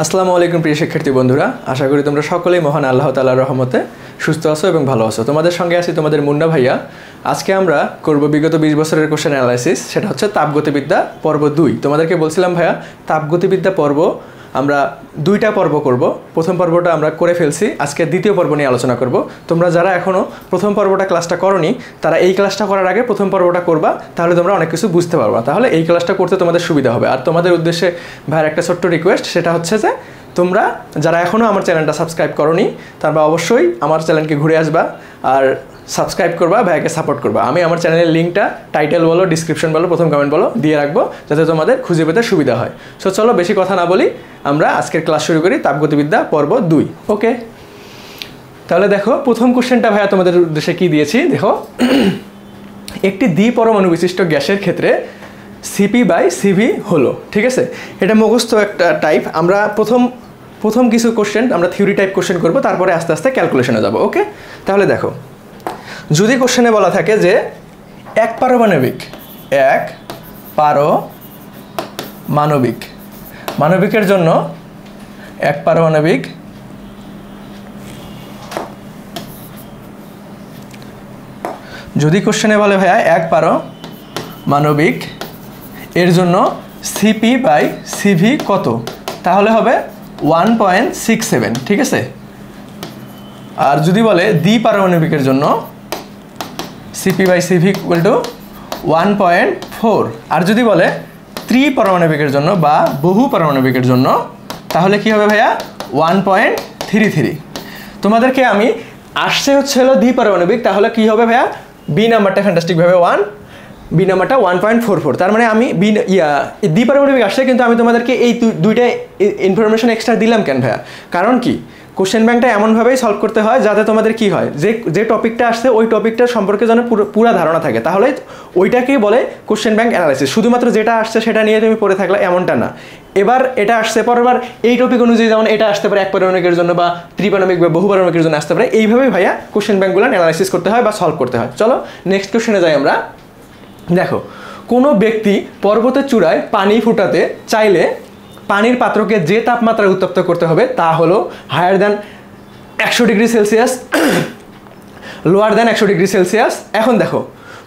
আসসালামু আলাইকুম প্রিয় শিক্ষার্থী বন্ধুরা, আশা করি তোমরা সকলেই মহান আল্লাহ তাআলার রহমতে সুস্থ আছো এবং ভালো আছো। তোমাদের সঙ্গে আছি তোমাদের মুন্না ভাইয়া। আজকে আমরা করব বিগত 20 বছরের কোশ্চেন অ্যানালাইসিস, সেটা হচ্ছে তাপগতিবিদ্যা পর্ব 2। তোমাদেরকে বলছিলাম ভাইয়া তাপগতিবিদ্যা পর্ব আমরা 2টা পর্ব করব। প্রথম পর্বটা আমরা করে ফেলছি, আজকে দ্বিতীয় পর্ব নিয়ে আলোচনা করব। তোমরা যারা এখনও প্রথম পর্বটা ক্লাসটা করোনি তারা এই ক্লাসটা করার আগে প্রথম পর্বটা করবা, তাহলে তোমরা অনেক কিছু বুঝতে পারবা, তাহলে এই ক্লাসটা করতে তোমাদের সুবিধা হবে। আর তোমাদের উদ্দেশ্যে ভাইয়ের একটা ছোট্ট রিকোয়েস্ট, সেটা হচ্ছে যে তোমরা যারা এখনও আমার চ্যানেলটা সাবস্ক্রাইব করোনি তারা অবশ্যই আমার চ্যানেলকে ঘুরে আসবা আর সাবস্ক্রাইব করবা, ভাইয়াকে সাপোর্ট করবা। আমি আমার চ্যানেলের লিঙ্কটা টাইটেল বলো, ডিসক্রিপশন বলো, প্রথম কমেন্ট বলো দিয়ে রাখবো, যাতে তোমাদের খুঁজে পেতে সুবিধা হয়। সো চলো বেশি কথা না বলি, আমরা আজকের ক্লাস শুরু করি তাপগতিবিদ্যা পর্ব 2। ওকে, তাহলে দেখো প্রথম কোশ্চেনটা ভাইয়া তোমাদের উদ্দেশ্যে কী দিয়েছি। দেখো, একটি দ্বিপরমাণু বিশিষ্ট গ্যাসের ক্ষেত্রে CP/CV হলো, ঠিক আছে। এটা মুখস্থ একটা টাইপ। আমরা প্রথম কিছু কোশ্চেন আমরা থিওরি টাইপ কোশ্চেন করবো, তারপরে আস্তে আস্তে ক্যালকুলেশনে যাব। ওকে, তাহলে দেখো, যদি কোশ্চেনে বলা থাকে যে এক পারমাণবিকের জন্য এক পারমাণবিক যদি কোশ্চেনে বলে ভাইয়া এক পারমাণবিক এর জন্য CP/CV কত, তাহলে হবে 1.67, ঠিক আছে। আর যদি বলে দ্বিপারমাণবিকের জন্য CP/CV ইকুয়াল টু 1.4, আর যদি বলে ত্রিপারমাণবিকের জন্য বা বহু পারমাণবিকের জন্য তাহলে কি হবে ভাইয়া 1.33। তোমাদেরকে আমি আসছে হচ্ছে হলো দ্বিপারমাণবিক, তাহলে কি হবে ভাইয়া বি নাম্বারটা ফ্যান্টাস্টিকভাবে 1, বি নাম্বারটা 1.44। তার মানে আমি দ্বিপারমাণবিক আসছে, কিন্তু আমি তোমাদেরকে এই দুইটা ইনফরমেশন এক্সট্রা দিলাম কেন ভাইয়া? কারণ কি, কোশ্চেন ব্যাংকটা এমনভাবেই সলভ করতে হয় যাতে তোমাদের কি হয়, যে টপিকটা আসছে ওই টপিকটার সম্পর্কে যেন পুরো ধারণা থাকে, তাহলে ওইটাকেই বলে কোশ্চেন ব্যাংক অ্যানালাইসিস। শুধুমাত্র যেটা আসছে সেটা নিয়ে তুমি পড়ে থাকলে এমনটা না। এবার এটা আসছে, পরেরবার এই টপিক অনুযায়ী যেমন এটা আসতে পারে এক পারমাণবিকের জন্য বা ত্রিপারমাণবিক বা বহু পারমাণবিকের জন্য আসতে পারে, এইভাবেই ভাইয়া কোশ্চেন ব্যাংকগুলো অ্যানালাইসিস করতে হয় বা সলভ করতে হয়। চলো নেক্সট কোশ্চেনে যাই আমরা। দেখো, কোনো ব্যক্তি পর্বতের চূড়ায় পানি ফুটাতে চাইলে পানির পাত্রকে যে তাপমাত্রায় উত্তপ্ত করতে হবে তা হলো higher than 100 degree Celsius, lower than 100 degree Celsius. এখন দেখো,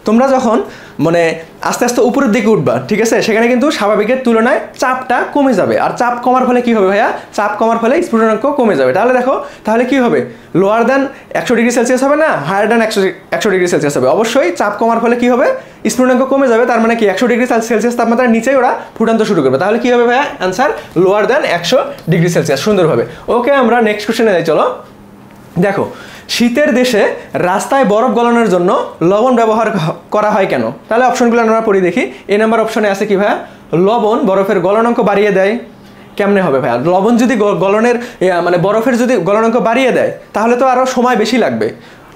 তোমরা যখন মানে আস্তে আস্তে উপরের দিকে উঠবা, ঠিক আছে, সেখানে কিন্তু স্বাভাবিকের তুলনায় চাপটা কমে যাবে। আর চাপ কমার ফলে কি হবে ভাইয়া? চাপ কমার ফলে স্ফুটনাঙ্ক কমে যাবে। তাহলে দেখো, তাহলে কি হবে? লোয়ার দ্যান 100 ডিগ্রি সেলসিয়াস হবে না, হায়ার দ্যান 100 ডিগ্রি সেলসিয়াস হবে। অবশ্যই চাপ কমার ফলে কি হবে? স্ফুটনাঙ্ক কমে যাবে। তার মানে কি 100 ডিগ্রি সেলসিয়াস তাপমাত্রার নিচেই ওরা ফুটান্ত শুরু করবে। তাহলে কি হবে ভাইয়া? Answer lower than 100 degree Celsius. সুন্দরভাবে। ওকে, আমরা নেক্সট কোশ্চেনে যাই। চলো দেখো, শীতের দেশে রাস্তায় বরফ গলানোর জন্য লবণ ব্যবহার করা হয় কেন? তাহলে অপশনগুলো আমরা পড়ি দেখি। এ নাম্বার অপশনে আছে কি ভাইয়া? লবণ বরফের গলনাঙ্ক বাড়িয়ে দেয়। কেমনে হবে ভাইয়া? লবণ যদি মানে বরফের যদি গলনাঙ্ক বাড়িয়ে দেয় তাহলে তো আরও সময় বেশি লাগবে।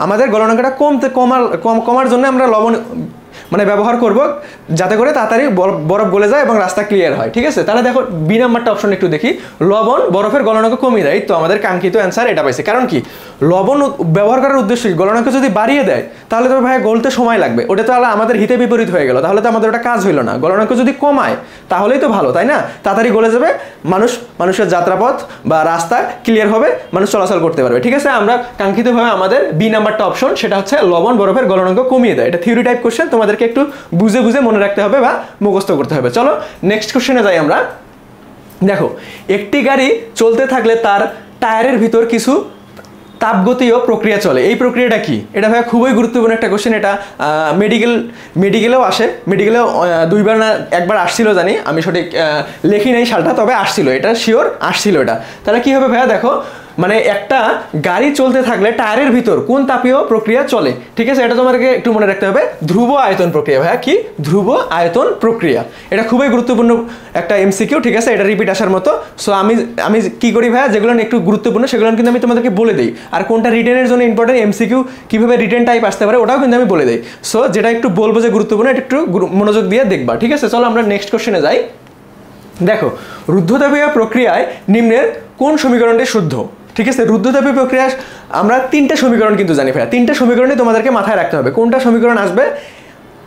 আমাদের গলনাঙ্কটা কমার জন্য আমরা লবণ মানে ব্যবহার করব, যাতে করে তাড়াতাড়ি বরফ গলে যায় এবং রাস্তা ক্লিয়ার হয়, ঠিক আছে। তাহলে দেখো বি নাম্বারটা অপশন একটু দেখি। লবণ বরফের গলনাঙ্ক কমিয়ে দেয়, তো আমাদের কাঙ্ক্ষিত অ্যান্সার এটা পাইছে। কারণ কি, লবণ ব্যবহার করার উদ্দেশ্যে গলনাঙ্ক যদি বাড়িয়ে দেয় তাহলে তো ভাই গলতে সময় লাগবে, ওটা তাহলে আমাদের হিতে বিপরীত হয়ে গেল, তাহলে তো আমাদের ওটা কাজ হইলো না। গলনাঙ্ক যদি কমায় তাহলেই তো ভালো, তাই না? তাড়াতাড়ি গলে যাবে, মানুষের যাত্রাপথ বা রাস্তা ক্লিয়ার হবে, মানুষ চলাচল করতে পারবে, ঠিক আছে। আমরা কাঙ্ক্ষিতভাবে আমাদের বি নাম্বারটা অপশন, সেটা হচ্ছে লবণ বরফের গলনাঙ্ক কমিয়ে দেয়। এটা থিওরি টাইপ কোশ্চেন, তোমাদেরকে একটু বুঝে মনে রাখতে হবে বা মুখস্থ করতে হবে। চলো নেক্সট কোশ্চেনে যাই আমরা। দেখো, একটি গাড়ি চলতে থাকলে তার টায়ারের ভিতর কিছু তাপগতীয় প্রক্রিয়া চলে। এই প্রক্রিয়াটা কি? এটা ভাই খুবই গুরুত্বপূর্ণ একটা কোশ্চেন। এটা মেডিকেলেও আসে। মেডিকেলেও 2বার না 1বার আসছিল জানি, আমি সঠিক লেখি নাই সালটা, তবে আসছিল, এটা শিওর আসছিল এটা। তাহলে কি হবে ভাইয়া? দেখো, মানে একটা গাড়ি চলতে থাকলে টায়ারের ভিতর কোন তাপীয় প্রক্রিয়া চলে, ঠিক আছে। এটা তোমাদেরকে একটু মনে রাখতে হবে। ধ্রুব আয়তন প্রক্রিয়া ভাইয়া। কি? ধ্রুব আয়তন প্রক্রিয়া। এটা খুবই গুরুত্বপূর্ণ একটা MCQ, ঠিক আছে, এটা রিপিট আসার মতো। সো আমি কি করি ভাইয়া, যেগুলো একটু গুরুত্বপূর্ণ সেগুলো কিন্তু আমি তোমাদেরকে বলে দিই, আর কোনটা রিটেনের জন্য ইম্পর্টেন্ট, MCQ কীভাবে রিটেন টাইপ আসতে পারে ওটাও কিন্তু আমি বলে দিই। সো যেটা একটু বলবো যে গুরুত্বপূর্ণ, এটা একটু মনোযোগ দিয়ে দেখবা, ঠিক আছে। চলো আমরা নেক্সট কোশ্চেনে যাই। দেখো, রুদ্ধতাপীয় প্রক্রিয়ায় নিম্নের কোন সমীকরণটি শুদ্ধ? ঠিক আছে, রুদ্ধতাপীয় প্রক্রিয়া আমরা 3টে সমীকরণ কিন্তু জানি ভাইয়া। 3টে সমীকরণই তোমাদেরকে মাথায় রাখতে হবে। কোনটা সমীকরণ আসবে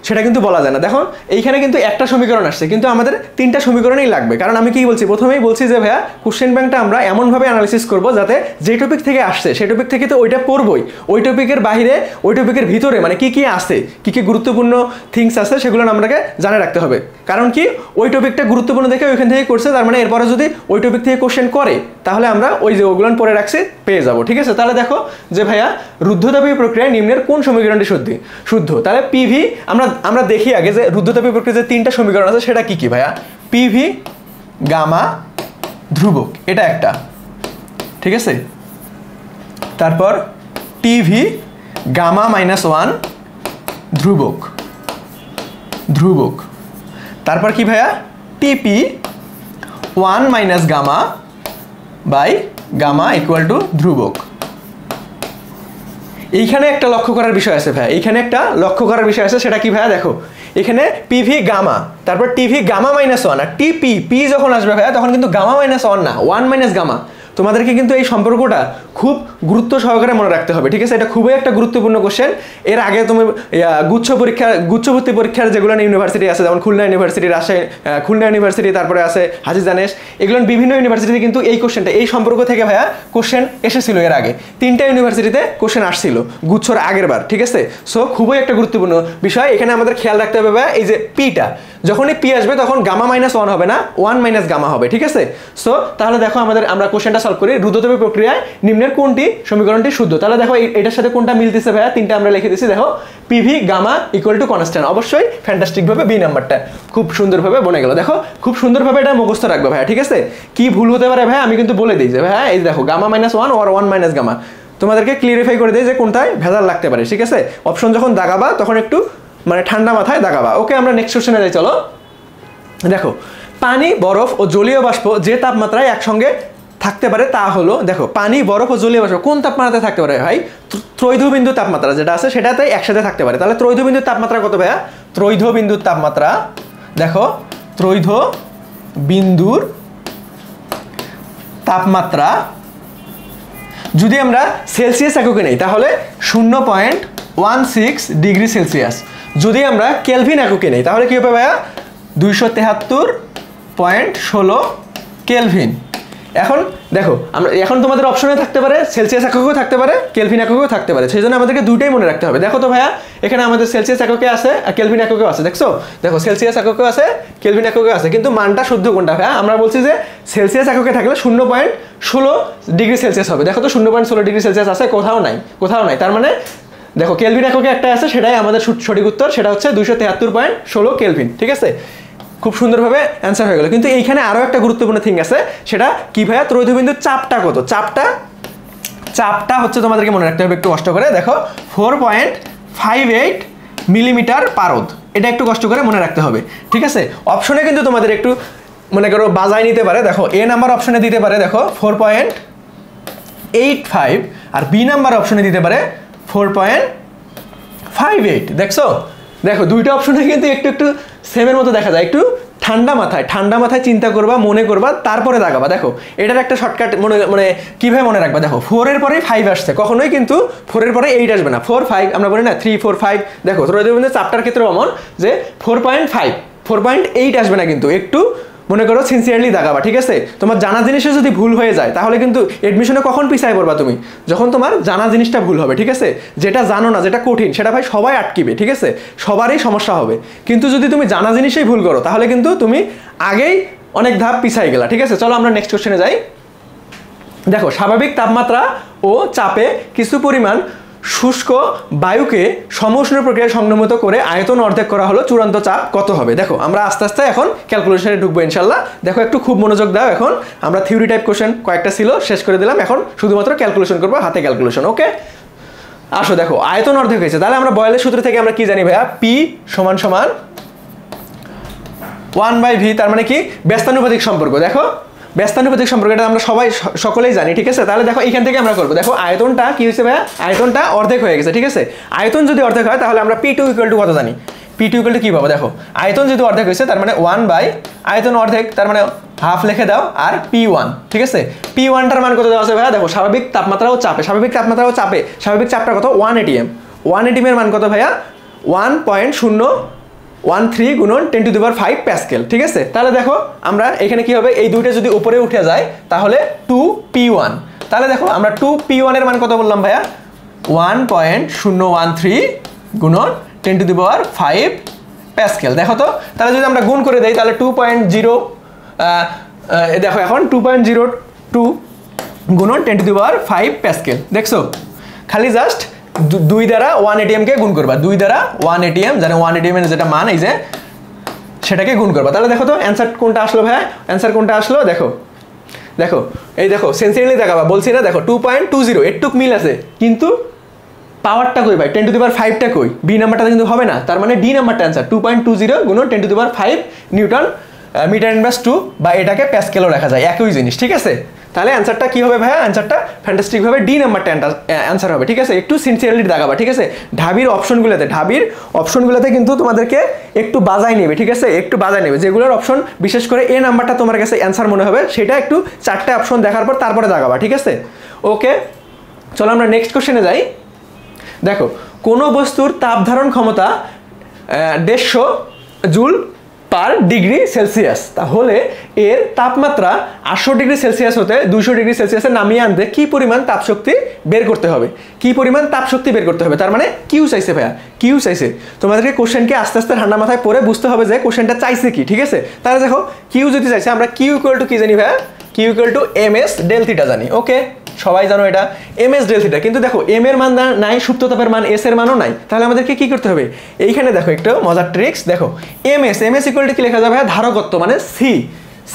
সেটা কিন্তু বলা যায় না। দেখো এইখানে কিন্তু একটা সমীকরণ আসছে, কিন্তু আমাদের তিনটা সমীকরণই লাগবে। কারণ আমি কি বলছি, প্রথমেই বলছি যে ভাইয়া কোশ্চেন ব্যাংকটা আমরা এমনভাবে অ্যানালাইসিস করব যাতে যে টপিক থেকে আসছে সেই টপিক থেকে তো ওইটা পড়বই, ওই টপিকের বাইরে ওই টপিকের ভিতরে মানে কি কি আছে, কি কি গুরুত্বপূর্ণ থিংস আছে সেগুলো আমাদেরকে জানা রাখতে হবে। কারণ কি ওই টপিকটা গুরুত্বপূর্ণ দেখে ওইখান থেকে করছে, তার মানে এরপরে যদি ওই টপিক থেকে কোশ্চেন করে তাহলে আমরা ওই যে ওগুলো পড়ে রাখছি পেয়ে যাব। ঠিক আছে, তাহলে দেখো যে ভাইয়া রুদ্ধতাপীয় প্রক্রিয়ায় নিম্নের কোন সমীকরণটি শুদ্ধ। তাহলে পিভি আমরা দেখি আগে যে রুদ্ধতাপীয় প্রক্রিয়ায় যে তিনটা সমীকরণ আছে সেটা কি কি ভাইয়া। পিভি গামা ধ্রুবক, এটা একটা, ঠিক আছে। তারপর টিভি গামা -1 ধ্রুবক। তারপর কি ভাইয়া, টিপি 1 - গামা বাই গামা = ধ্রুবক। এইখানে একটা লক্ষ্য করার বিষয় আছে ভাইয়া, এইখানে একটা লক্ষ্য করার বিষয় আছে, সেটা কি ভাইয়া, দেখো এখানে পিভি গামা, তারপর টিভি গামা -1 আর টিপি পি যখন আসবে ভাইয়া তখন কিন্তু গামা -1 না, 1 - গামা। তোমাদেরকে কিন্তু এই সম্পর্কটা খুব গুরুত্ব সহকারে মনে রাখতে হবে। ঠিক আছে, এটা খুবই একটা গুরুত্বপূর্ণ কোশ্চেন। এর আগে তুমি গুচ্ছভর্তি পরীক্ষার যেগুলো ইউনিভার্সিটি আছে, যেমন খুলনা ইউনিভার্সিটি, রাজশাহী খুলনা ইউনিভার্সিটি, তারপরে আছে হাজী দানেশ, এগুলো বিভিন্ন ইউনিভার্সিটিতে কিন্তু এই কোশ্চেনটা এই সম্পর্ক থেকে ভাইয়া কোশ্চেন এসেছিল। এর আগে 3টা ইউনিভার্সিটিতে কোশ্চেন আসছিল গুচ্ছর আগের বার। ঠিক আছে, সো খুবই একটা গুরুত্বপূর্ণ বিষয়। এখানে আমাদের খেয়াল রাখতে হবে ভাইয়া, এই যে পিটা যখনই পি আসবে তখন গামা -1 হবে না, 1 - গামা হবে। ঠিক আছে, সো তাহলে দেখো আমরা কোশ্চেনটা সলভ করি। রুদ্ধতাপীয় প্রক্রিয়ায় নিম্নের কোনটি সমীকরণটি শুদ্ধ। তাহলে দেখো এটার সাথে কোনটা মিলতেছে ভাইয়া, তিনটা আমরা লিখে দিচ্ছি। দেখো পিভি গামা = কনস্ট্যান্ট, অবশ্যই ফ্যান্টাস্টিক ভাবে বি নাম্বারটা খুব সুন্দরভাবে বনে গেল। দেখো খুব সুন্দরভাবে এটা মুখস্থ রাখবে ভাইয়া। ঠিক আছে, কি ভুল হতে পারে ভাইয়া আমি কিন্তু বলে দিই যে ভাইয়া এই দেখো গামা -1 আর 1 - গামা, তোমাদেরকে ক্লিয়ারিফাই করে দেয় যে কোনটায় ভেজাল লাগতে পারে। ঠিক আছে, অপশন যখন দাগাবা তখন একটু মানে ঠান্ডা মাথায় দাগাবা। ওকে, আমরা নেক্সট কোশ্চেনে যাই, চলো। দেখো পানি, বরফ ও জলীয় বাষ্প যে তাপমাত্রায় একসঙ্গে থাকতে পারে তা হলো, দেখো পানি, বরফ ও জলীয় বাষ্প কোন তাপমাত্রায় থাকতে পারে ভাই, ত্রৈধবিন্দু তাপমাত্রা যেটা আছে সেটাতে একসাথে থাকতে পারে। তাহলে ত্রৈধবিন্দুর তাপমাত্রা কত ভাইয়া, ত্রৈধবিন্দুর তাপমাত্রা, দেখো ত্রৈধবিন্দুর তাপমাত্রা যদি আমরা সেলসিয়াস এককে নেই তাহলে 0.16 ডিগ্রি সেলসিয়াস। যদি আমরা কেলভিন এককে নেই তাহলে কি হবে ভাইয়া, 273.16 কেলভিন। এখন দেখো এখন তোমাদের অপশনে থাকতে পারে সেলসিয়াস এককেও থাকতে পারে, কেলভিন এককেও থাকতে পারে, সেই জন্য আমাদেরকে দুইটাই মনে রাখতে হবে। দেখো তো ভাইয়া এখানে আমাদের সেলসিয়াস এককে আছে আর কেলভিন এককেও আছে, দেখছো, দেখো সেলসিয়াস এককেও আছে কেলভিন এককেও আছে, কিন্তু মানটা শুদ্ধ কোনটা ভাইয়া, আমরা বলছি যে সেলসিয়াস এককে থাকলে 0.16 ডিগ্রি সেলসিয়াস হবে। দেখো তো 0.16 ডিগ্রি সেলসিয়াস আছে, কোথাও নাই। তার মানে দেখো কেলভিন এককে একটা আছে, সেটাই আমাদের সঠিক উত্তর, সেটা হচ্ছে 273.16 কেলভিন। ঠিক আছে, খুব সুন্দরভাবে অ্যান্সার হয়ে গেল। কিন্তু এইখানে আরো একটা গুরুত্বপূর্ণ থিং আছে, সেটা কি ভাইয়া, ত্রৈধবিন্দুর চাপটা কত। চাপটা হচ্ছে তোমাদেরকে মনে রাখতে হবে একটু কষ্ট করে। দেখো 4.58 মিলিমিটার পারদ, এটা একটু কষ্ট করে মনে রাখতে হবে। ঠিক আছে, অপশনে কিন্তু তোমাদের একটু মনে করো বাজায় নিতে পারে। দেখো এ নাম্বার অপশনে দিতে পারে দেখো 4.85 আর বি নাম্বার অপশনে দিতে পারে 4.58। দেখো দুইটা অপশনে কিন্তু একটু সেমের মতো দেখা যায়। একটু ঠান্ডা মাথায় চিন্তা করবা, মনে করবা, তারপরে দাগাবা। দেখো এটার একটা শর্টকাট মানে কিভাবে মনে রাখবা, দেখো 4 এর পরেই 5 আসছে, কখনোই কিন্তু 4 এর পরে 8 আসবে না। 4 5 আমরা বলি না 3 4 5, দেখো ত্রৈধবিন্দুর চাপটার ক্ষেত্রে এমন যে 4.5 4.8 আসবে না, কিন্তু একটু মনে করো সিনসিয়ারলি দাগাবা। ঠিক আছে, তোমার জানা জিনিসে যদি ভুল হয়ে যায় তাহলে কিন্তু এডমিশনে কখন পিছায় পড়বা তুমি, যখন তোমার জানা জিনিসটা ভুল হবে। ঠিক আছে, যেটা জানো না, যেটা কঠিন, সেটা ভাই সবাই আটকিবে। ঠিক আছে, সবারই সমস্যা হবে। কিন্তু যদি তুমি জানা জিনিসেই ভুল করো তাহলে কিন্তু তুমি আগেই অনেক ধাপ পিছাই গেলা। ঠিক আছে, চলো আমরা নেক্সট কোশ্চেনে যাই। দেখো স্বাভাবিক তাপমাত্রা ও চাপে কিছু পরিমাণ শুষ্ক বায়ুকে সমউষ্ণ প্রক্রিয়ায় সংক্রমিত করে আয়তন অর্ধেক করা হলো, চূড়ান্ত চাপ কত হবে। দেখো আমরা আস্তে আস্তে এখন ক্যালকুলেশনে ঢুকবো ইনশাল্লাহ। দেখো একটু খুব মনোযোগ দাও। এখন আমরা থিওরি টাইপ কোশ্চেন কয়েকটা ছিল শেষ করে দিলাম, এখন শুধুমাত্র ক্যালকুলেশন করবো, হাতে ক্যালকুলেশন। ওকে, আসো দেখো আয়তন অর্ধেক হয়েছে, তাহলে আমরা বয়েলের সূত্র থেকে আমরা কি জানি ভাইয়া, পি সমান 1/v, তার মানে কি ব্যস্তানুপাতিক সম্পর্ক। দেখো ব্যস্তানুপাতিক সম্পর্ক, এটা আমরা সকলেই জানি। ঠিক আছে, তাহলে দেখো এইখান থেকে আমরা করবো। দেখো আয়তনটা কি হয়েছে ভাইয়া, আয়তনটা অর্ধেক হয়ে গেছে। ঠিক আছে, আয়তন যদি অর্ধেক হয় তাহলে আমরা P2 = কত জানি, P2 = কি পাবো, দেখো আয়তন যদি অর্ধেক হয়েছে তার মানে 1/, আয়তন অর্ধেক তার মানে হাফ লিখে দাও, আর P1। ঠিক আছে, P1টার মান কত দেওয়া আছে ভাইয়া, দেখো স্বাভাবিক তাপমাত্রা ও চাপে, স্বাভাবিক চাপটা কত, 1 atm। 1 atm এর মান কত ভাইয়া, 1.0 13 গুণন 10⁵ প্যাসকেল, ঠিক আছে। তাহলে দেখো আমরা এখানে কি হবে, এই দুইটা যদি উপরে উঠে যায় তাহলে 2p1, তাহলে দেখো আমরা 2p1 এর মান কত বললাম ভাইয়া, 1.013 গুণন 10⁵ প্যাসকেল। দেখো তো তাহলে যদি আমরা গুণ করে দেই তাহলে 2.0 দেখো এখন 2.02 গুণন 10⁵ প্যাসকেল। দেখছো খালি জাস্ট 2 দ্বারা 1 ATM কে গুণ করবা, 2 দ্বারা 1 ATM, জানো 1 ATM এর যেটা মান এই যে সেটাকে গুণ করবা। তাহলে দেখো তো অ্যান্সার কোনটা আসলো ভাইয়া, অ্যান্সার কোনটা আসলো দেখো, দেখো এই দেখো সেন্সিটিভলি দেখাবা, বলছি না দেখো 2.20 একটু মিল আছে, কিন্তু পাওয়ারটা কই ভাই, 10⁵টা কই, বি নাম্বারটা কিন্তু হবে না, তার মানে ডি নাম্বারটা অ্যান্সার 2.20 গুণন 10⁵ নিউটন মিটার ইনভার্স 2, বা এটাকে প্যাসকেলও লেখা যায়, একই জিনিস, ঠিক আছে। তাহলে অ্যান্সারটা কি হবে ভাইয়া, অ্যান্সারটা ফ্যান্টাস্টিকভাবে ডি নাম্বারটা অ্যান্সার হবে, ঠিক আছে। একটু সিনসিয়ারলি দেখাবা, ঠিক আছে। ঢাবির অপশনগুলোতে কিন্তু তোমাদেরকে একটু বাজায় নেবে, ঠিক আছে, একটু বাজায় নেবে, যেগুলোর অপশন বিশেষ করে এ নাম্বারটা তোমার কাছে অ্যান্সার মনে হবে সেটা একটু 4টে অপশন দেখার পর তারপরে দেখাবা, ঠিক আছে। ওকে, চলো আমরা নেক্সট কোশ্চেনে যাই। দেখো কোনো বস্তুর তাপ ধারণ ক্ষমতা 150 জুল পার ডিগ্রি সেলসিয়াস, তাহলে এর তাপমাত্রা 800 ডিগ্রি সেলসিয়াস হতে 200 ডিগ্রি সেলসিয়াসে নামিয়ে আনতে কি পরিমাণ তাপশক্তি বের করতে হবে, কি পরিমাণ তাপশক্তি বের করতে হবে, তার মানে কিউ চাইছে ভাইয়া, কিউ চাইছে। তোমাদেরকে কোশ্চেনকে আস্তে আস্তে ঠান্ডা মাথায় পড়ে বুঝতে হবে যে কোশ্চেনটা চাইছে কি, ঠিক আছে। তাহলে দেখো কিউ যদি চাইছে, আমরা কিউ ইকুয়াল টু কি জানি ভাইয়া, Q equal to ms del theta জানি, ওকে সবাই জানো এটা ms ডেল থিটা, কিন্তু দেখো m এর মান নাই, সুপ্ত তাপের মান s এর মানও নাই, তাহলে আমাদেরকে কি করতে হবে, এইখানে দেখো একটু মজার ট্রিক্স, দেখো ms ইকুয়াল টু কি লেখা যাবে, ধারকত্ব মানে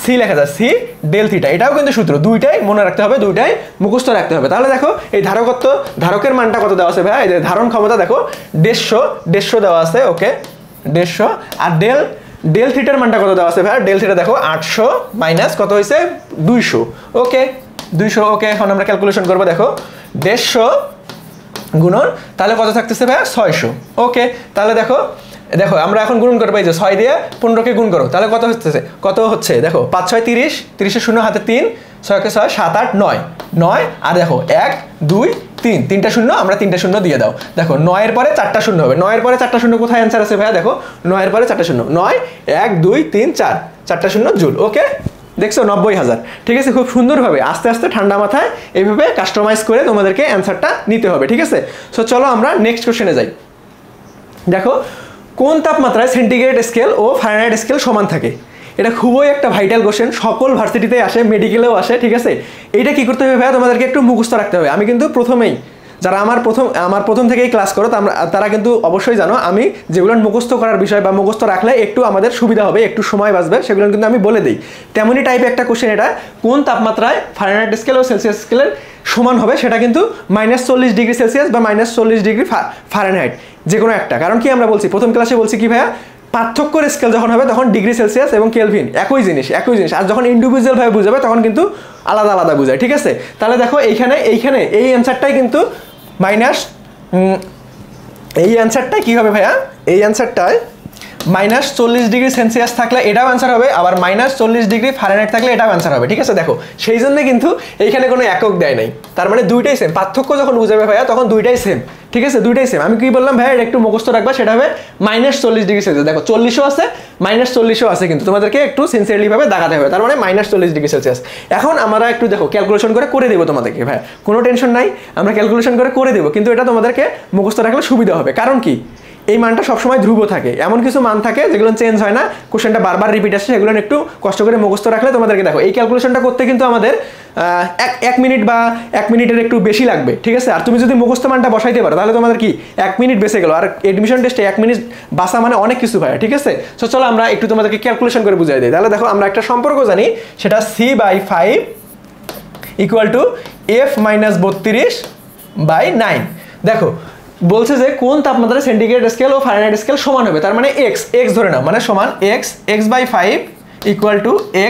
সি লেখা যায়, সি ডেল থিটা, এটাও কিন্তু সূত্র, দুইটাই মনে রাখতে হবে, দুইটাই মুখস্থ রাখতে হবে। তাহলে দেখো এই ধারকত্ব, ধারকের মানটা কত দেওয়া আছে ভাই, এই যে ধারণ ক্ষমতা দেখো 150 দেওয়া আছে, ওকে 150, আর ডেল থিটার মানটা কত দেওয়া আছে ভাই, ডেল থিটা দেখো 800 মাইনাস কত হয়েছে 200, ওকে 200, ওকে এখন আমরা ক্যালকুলেশন করবো, দেখো 150 গুণন তাহলে কত থাকতেছে ভাই 600, ওকে তাহলে দেখো আমরা এখন গুণ করবো, এই যে 6 দিয়ে 15কে গুণ করো, তাহলে কত হচ্ছে দেখো 5 6 30, 30 শূন্য হাতে 3, 6 কে 6 7 8 9, আর দেখো 1 2 3, 3টা শূন্য, আমরা 3টা শূন্য দিয়ে দাও, দেখো 9 এর পরে 4টা শূন্য হবে, 9 এর পরে 4টা শূন্য কোথায় অ্যান্সার আছে ভাইয়া, দেখো 9 এর পরে 4টা শূন্য, 9 1 2 3 4, 4টা শূন্য জুল, ওকে দেখছো 90,000, ঠিক আছে। খুব সুন্দরভাবে আস্তে আস্তে ঠান্ডা মাথায় এইভাবে কাস্টমাইজ করে তোমাদেরকে অ্যান্সারটা নিতে হবে, ঠিক আছে। সো চলো আমরা নেক্সট কোশ্চেনে যাই। দেখো কোন তাপমাত্রায় সেন্টিগ্রেড স্কেল ও ফারেনহাইট স্কেল সমান থাকে, এটা খুবই একটা ভাইটাল কোশ্চেন, সকল ভার্সিটিতে আসে, মেডিকেলেও আসে, ঠিক আছে। এইটা কি করতে হবে ভাইয়া, তোমাদেরকে একটু মুখস্থ রাখতে হবে। আমি কিন্তু প্রথমেই, যারা আমার প্রথম থেকেই ক্লাস করো তারা কিন্তু অবশ্যই জানো আমি যেগুলো মুখস্থ করার বিষয় বা মুখস্থ রাখলে একটু আমাদের সুবিধা হবে, একটু সময় বাঁচবে, সেগুলো কিন্তু আমি বলে দিই। তেমনই টাইপে একটা কোশ্চেন এটা, কোন তাপমাত্রায় ফারেনহাইট স্কেল ও সেলসিয়াস স্কেলের সমান হবে, সেটা কিন্তু -40 ডিগ্রি সেলসিয়াস বা -40 ডিগ্রি ফারেনহাইট, যে কোনো একটা। কারণ কি আমরা বলছি প্রথম ক্লাসে বলছি কি ভাইয়া, পার্থক্যের স্কেল যখন হবে তখন ডিগ্রি সেলসিয়াস এবং কেলভিন একই জিনিস, আর যখন ইন্ডিভিজুয়াল ভাবে বুঝাবে তখন কিন্তু আলাদা আলাদা বুঝায়, ঠিক আছে। তাহলে দেখো এইখানে এই অ্যান্সারটাই কিন্তু এই অ্যান্সারটা কি হবে ভাইয়া, এই অ্যান্সারটায় -40 ডিগ্রি সেলসিয়াস থাকলে এটাও অ্যান্সার হবে, আবার -40 ডিগ্রি ফারেনহাইট থাকলে এটাও অ্যান্সার হবে, ঠিক আছে। দেখো সেই জন্য কিন্তু এইখানে কোনো একক দেয় নাই, তার মানে দুইটাই সেম, পার্থক্য যখন বুঝাবে ভাইয়া তখন দুইটাই সেম, ঠিক আছে, দুইটাই সেম। আমি কি বললাম ভাইয়া, একটু মুখস্থ রাখবা, সেটা হবে -40 ডিগ্রি সেলসিয়াস, দেখো 40ও আছে -40ও আছে, কিন্তু তোমাদেরকে একটু সিনসিয়ারলি ভাবে দেখাতে হবে, তার মানে -40 ডিগ্রি সেলসিয়াস। এখন আমরা একটু দেখো ক্যালকুলেশন করে দেবো তোমাদেরকে, ভাই কোনো টেনশন নাই, আমরা ক্যালকুলেশন করে দেবো, কিন্তু এটা তোমাদেরকে মুখস্থ রাখলে সুবিধা হবে। কারণ কি, এই মানটা সবসময় ধ্রুব থাকে, এমন কিছু মান থাকে যেগুলো চেঞ্জ হয় না, কোশ্চেনটা বারবার রিপিট আসে, সেগুলো একটু কষ্ট করে মুখস্থ রাখলে তোমাদেরকে দেখো এই ক্যালকুলেশনটা করতে কিন্তু আমাদের 1 মিনিট বা 1 মিনিটের একটু বেশি লাগবে, ঠিক আছে। আর তুমি যদি মুখস্থ মানটা বসাইতে পারো তাহলে তোমাদের কি 1 মিনিট বেঁচে গেল, আর এডমিশন টেস্টে 1 মিনিট বাসা মানে অনেক কিছু ভাই, ঠিক আছে। সো চলো আমরা একটু তোমাদেরকে ক্যালকুলেশন করে বুঝাই দিই। তাহলে দেখো আমরা একটা সম্পর্ক জানি, সেটা c/5 = f-32/9। দেখো বলছে যে কোন তাপমাত্রায় সেন্টিগ্রেড স্কেল ও ফারেনহাইট স্কেল সমান হবে, তার মানে x ধরে নাও, মানে সমান x/5 =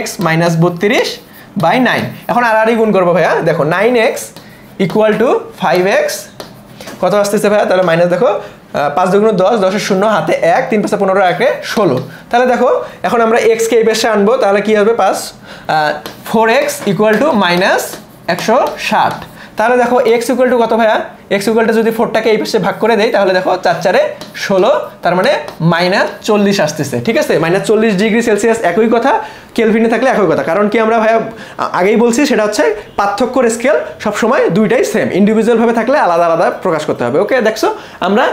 x-32/9। এখন আর গুণ করবো ভাইয়া, দেখো 9x = 5x, কত আসতেছে ভাইয়া, তাহলে মাইনাস দেখো 5 × 10, 10 শূন্য হাতে 1, 3 5 15, 1 16। তাহলে দেখো এখন আমরা x কে এই পাশে আনবো, তাহলে কি হবে 4x = -160। তাহলে দেখো এক্স ইকুয়াল টু কত ভাইয়া, এক্স ইকুয়াল টু যদি 4টাকে এই পাশে ভাগ করে দেই তাহলে দেখো 4 4 16, তার মানে -40 আসতেছে। ঠিক আছে, -40 ডিগ্রি সেলসিয়াস একই কথা, কেলভিনে থাকলে একই কথা। কারণ কি আমরা ভাইয়া আগেই বলছি, সেটা হচ্ছে পার্থক্যর স্কেল সবসময় দুইটাই সেম, ইন্ডিভিজুয়াল ভাবে থাকলে আলাদা আলাদা প্রকাশ করতে হবে। ওকে, দেখছো আমরা